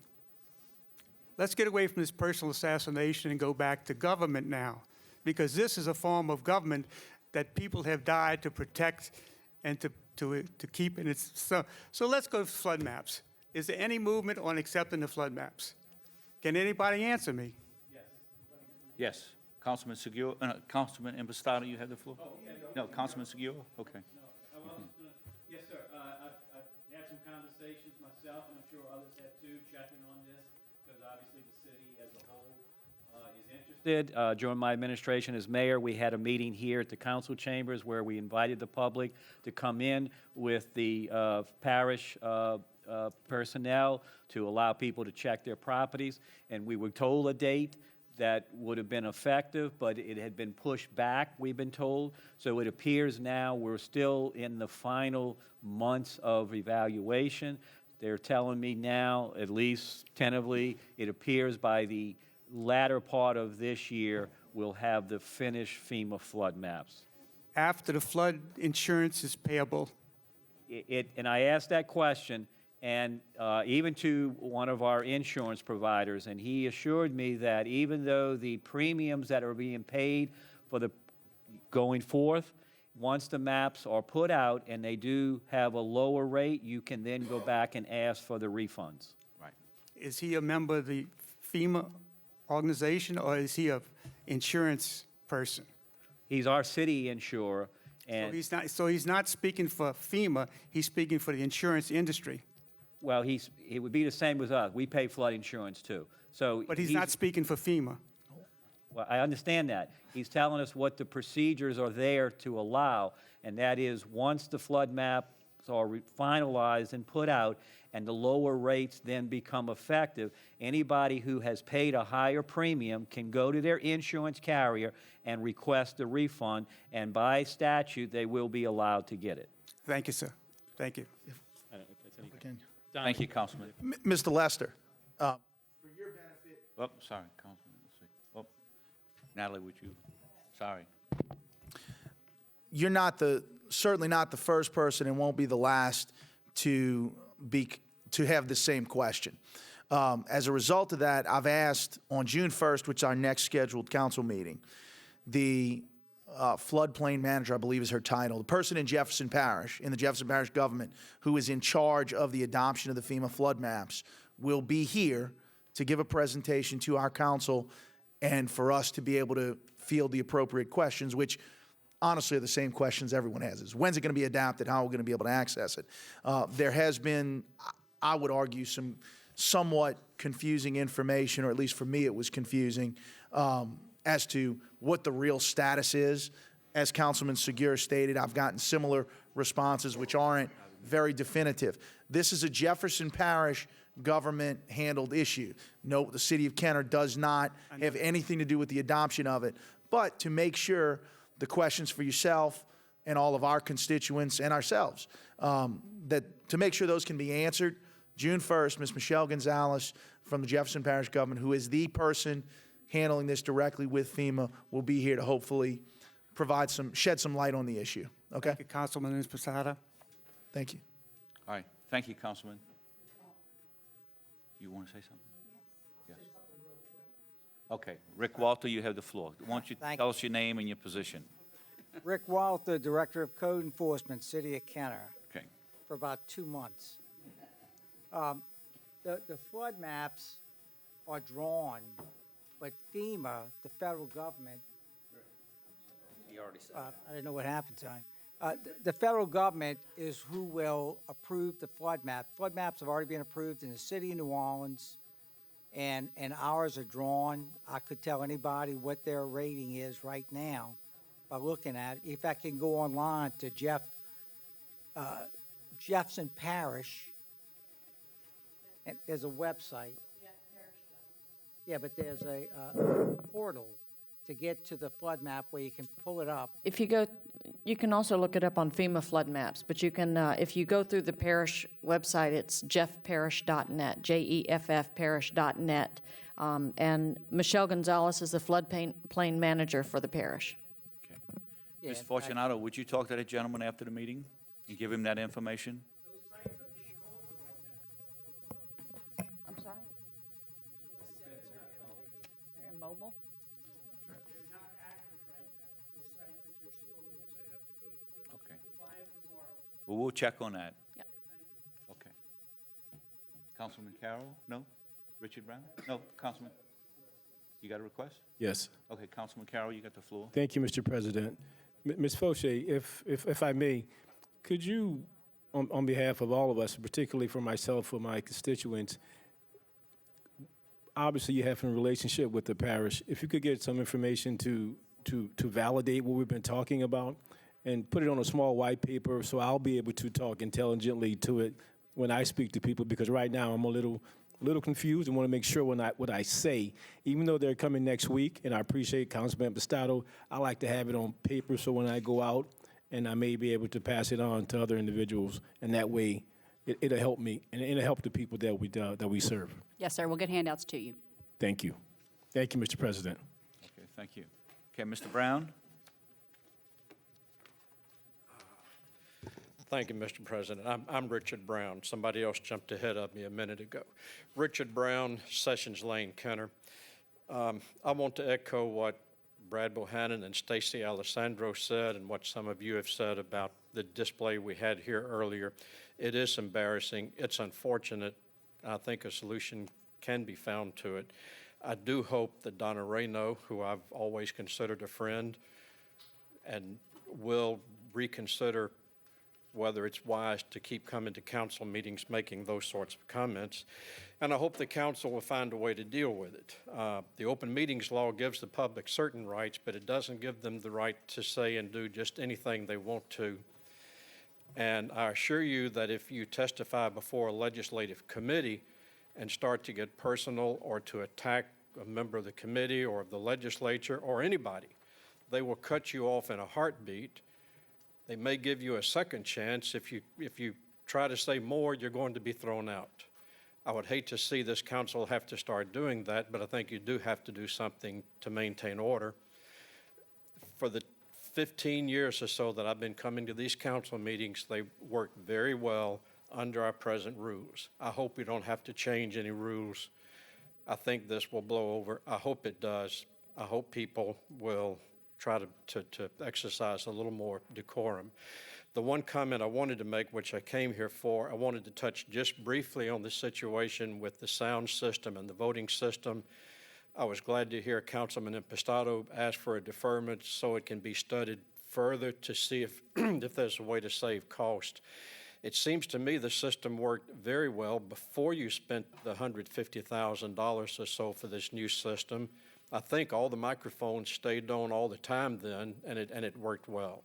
Let's get away from this personal assassination and go back to government now, because this is a form of government that people have died to protect and to keep. And so let's go to flood maps. Is there any movement on accepting the flood maps? Can anybody answer me? Yes. Councilman Segura, Councilman Imbastado, you have the floor? No, Councilman Segura? Okay. Yes, sir. I've had some conversations myself, and I'm sure others have too, checking on this, because obviously the city as a whole is interested. During my administration as mayor, we had a meeting here at the council chambers where we invited the public to come in with the parish personnel to allow people to check their properties, and we were told a date that would have been effective, but it had been pushed back, we've been told. So it appears now we're still in the final months of evaluation. They're telling me now, at least tentatively, it appears by the latter part of this year, we'll have the finished FEMA flood maps. After the flood insurance is payable, And I asked that question, and even to one of our insurance providers, and he assured me that even though the premiums that are being paid for the going forth, once the maps are put out and they do have a lower rate, you can then go back and ask for the refunds. Right. is he a member of the FEMA organization, or is he an insurance person? He's our city insurer, and So he's not speaking for FEMA, he's speaking for the insurance industry. well, it would be the same with us. We pay flood insurance too. So But he's not speaking for FEMA. Well, I understand that. He's telling us what the procedures are there to allow, and that is, once the flood maps are finalized and put out, and the lower rates then become effective, anybody who has paid a higher premium can go to their insurance carrier and request a refund, and by statute, they will be allowed to get it. Thank you, sir. Thank you. Thank you, Councilman. Mr. Lester, Oh, sorry, Councilman. Let's see. Oh, Natalie, would you? Sorry. you're not certainly not the first person and won't be the last to have the same question. As a result of that, I've asked on June 1st, which is our next scheduled council meeting, the floodplain manager, I believe is her title, the person in Jefferson Parish, in the Jefferson Parish government, who is in charge of the adoption of the FEMA flood maps, will be here to give a presentation to our council and for us to be able to field the appropriate questions, which honestly are the same questions everyone has. Is when's it going to be adapted? How are we going to be able to access it? There has been, I would argue, some somewhat confusing information, or at least for me it was confusing, as to what the real status is. As Councilman Segura stated, I've gotten similar responses which aren't very definitive. This is a Jefferson Parish government-handled issue. No, the city of Kenner does not have anything to do with the adoption of it. But to make sure the questions for yourself and all of our constituents and ourselves, that to make sure those can be answered, June 1st, Ms. Michelle Gonzalez from the Jefferson Parish government, who is the person handling this directly with FEMA, will be here to hopefully shed some light on the issue. Okay? Thank you, Councilman Posada. Thank you. All right. Thank you, Councilman. You want to say something? Yes. Okay. Rick Walter, you have the floor. Why don't you tell us your name and your position? Rick Walter, Director of Code Enforcement, City of Kenner. Okay. For about 2 months. The flood maps are drawn, but FEMA, the federal government, You already said I didn't know what happened to him. The federal government is who will approve the flood map. Flood maps have already been approved in the city of New Orleans, and ours are drawn. I could tell anybody what their rating is right now by looking at it. If I can go online to Jefferson Parish, and there's a website. Yeah, but there's a portal to get to the flood map where you can pull it up. If you go, you can also look it up on FEMA flood maps, but you can, if you go through the parish website, it's jeffparish.net, Jeff parish.net. And Michelle Gonzalez is the floodplain manager for the parish. Yeah, Ms. in fact- Fortunato, would you talk to that gentleman after the meeting and give him that information? I'm sorry? They're immobile? Okay. Well, we'll check on that. Yeah. Okay. Councilman Carroll? No? Richard Brown? No, Councilman? You got a request? Yes. Okay, Councilman Carroll, you got the floor. Thank you, Mr. President. Ms. Fauché, if I may, could you on behalf of all of us, particularly for myself, for my constituents, obviously you have a relationship with the parish. If you could get some information to validate what we've been talking about and put it on a small white paper so I'll be able to talk intelligently to it when I speak to people, because right now I'm a little confused and want to make sure what I say, even though they're coming next week, and I appreciate Councilman Pistato, I like to have it on paper so when I go out and I may be able to pass it on to other individuals, and that way it'll help me and it'll help the people that we serve. Yes, sir, we'll get handouts to you. Thank you. Thank you, Mr. President. Okay, thank you. Okay, Mr. Brown? Thank you, Mr. President. I'm Richard Brown. Somebody else jumped ahead of me a minute ago. Richard Brown, Sessions Lane, Kenner. I want to echo what Brad Bohannon and Stacy Alessandro said and what some of you have said about the display we had here earlier. It is embarrassing. It's unfortunate. I think a solution can be found to it. I do hope that Donna Reyno, who I've always considered a friend, and will reconsider whether it's wise to keep coming to council meetings making those sorts of comments. And I hope the council will find a way to deal with it. The open meetings law gives the public certain rights, but it doesn't give them the right to say and do just anything they want to. And I assure you that if you testify before a legislative committee and start to get personal or to attack a member of the committee or of the legislature or anybody, they will cut you off in a heartbeat. They may give you a second chance. If you try to say more, you're going to be thrown out. I would hate to see this council have to start doing that, but I think you do have to do something to maintain order. For the 15 years or so that I've been coming to these council meetings, they work very well under our present rules. I hope we don't have to change any rules. I think this will blow over. I hope it does. I hope people will try to exercise a little more decorum. The one comment I wanted to make, which I came here for, I wanted to touch just briefly on the situation with the sound system and the voting system. I was glad to hear Councilman Impastato ask for a deferment so it can be studied further to see if, if there's a way to save cost. It seems to me the system worked very well before you spent the $150,000 or so for this new system. I think all the microphones stayed on all the time then, and it worked well.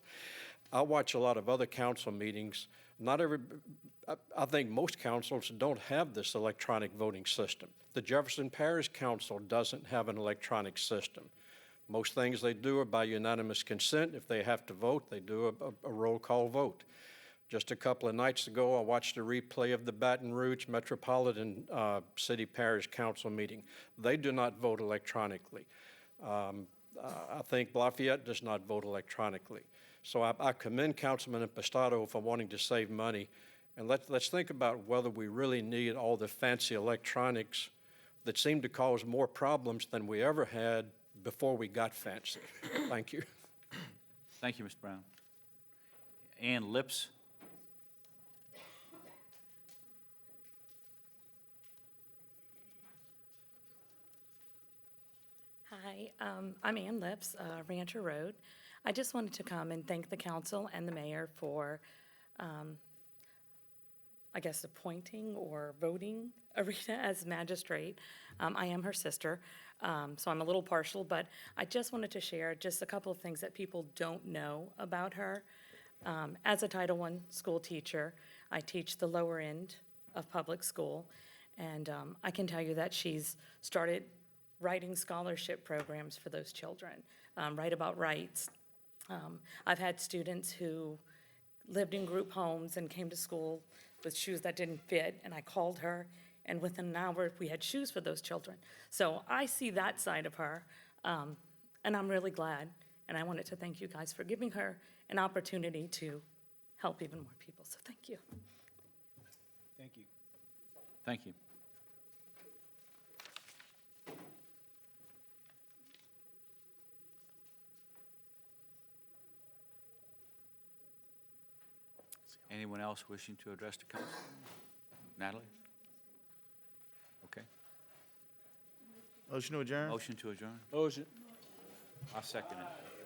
I watch a lot of other council meetings. I think most councils don't have this electronic voting system. The Jefferson Parish Council doesn't have an electronic system. Most things they do are by unanimous consent. If they have to vote, they do a roll call vote. Just a couple of nights ago, I watched a replay of the Baton Rouge Metropolitan City Parish Council meeting. They do not vote electronically. I think Lafayette does not vote electronically. So I commend Councilman Impastato for wanting to save money. And let's think about whether we really need all the fancy electronics that seem to cause more problems than we ever had before we got fancy. Thank you. Thank you, Mr. Brown. Ann Lips. Hi, I'm Ann Lips, Rancher Road. I just wanted to come and thank the council and the mayor for, I guess, appointing or voting Arita as magistrate. I am her sister, so I'm a little partial, but I just wanted to share just a couple of things that people don't know about her. As a Title I school teacher, I teach the lower end of public school, and I can tell you that she's started writing scholarship programs for those children, Write About Rights. I've had students who lived in group homes and came to school with shoes that didn't fit, and I called her, and within an hour, we had shoes for those children. So I see that side of her, and I'm really glad, and I wanted to thank you guys for giving her an opportunity to help even more people, so thank you. Thank you. Thank you. Anyone else wishing to address the council? Natalie? Okay. Motion to adjourn? Motion to adjourn. Motion. I'll second it.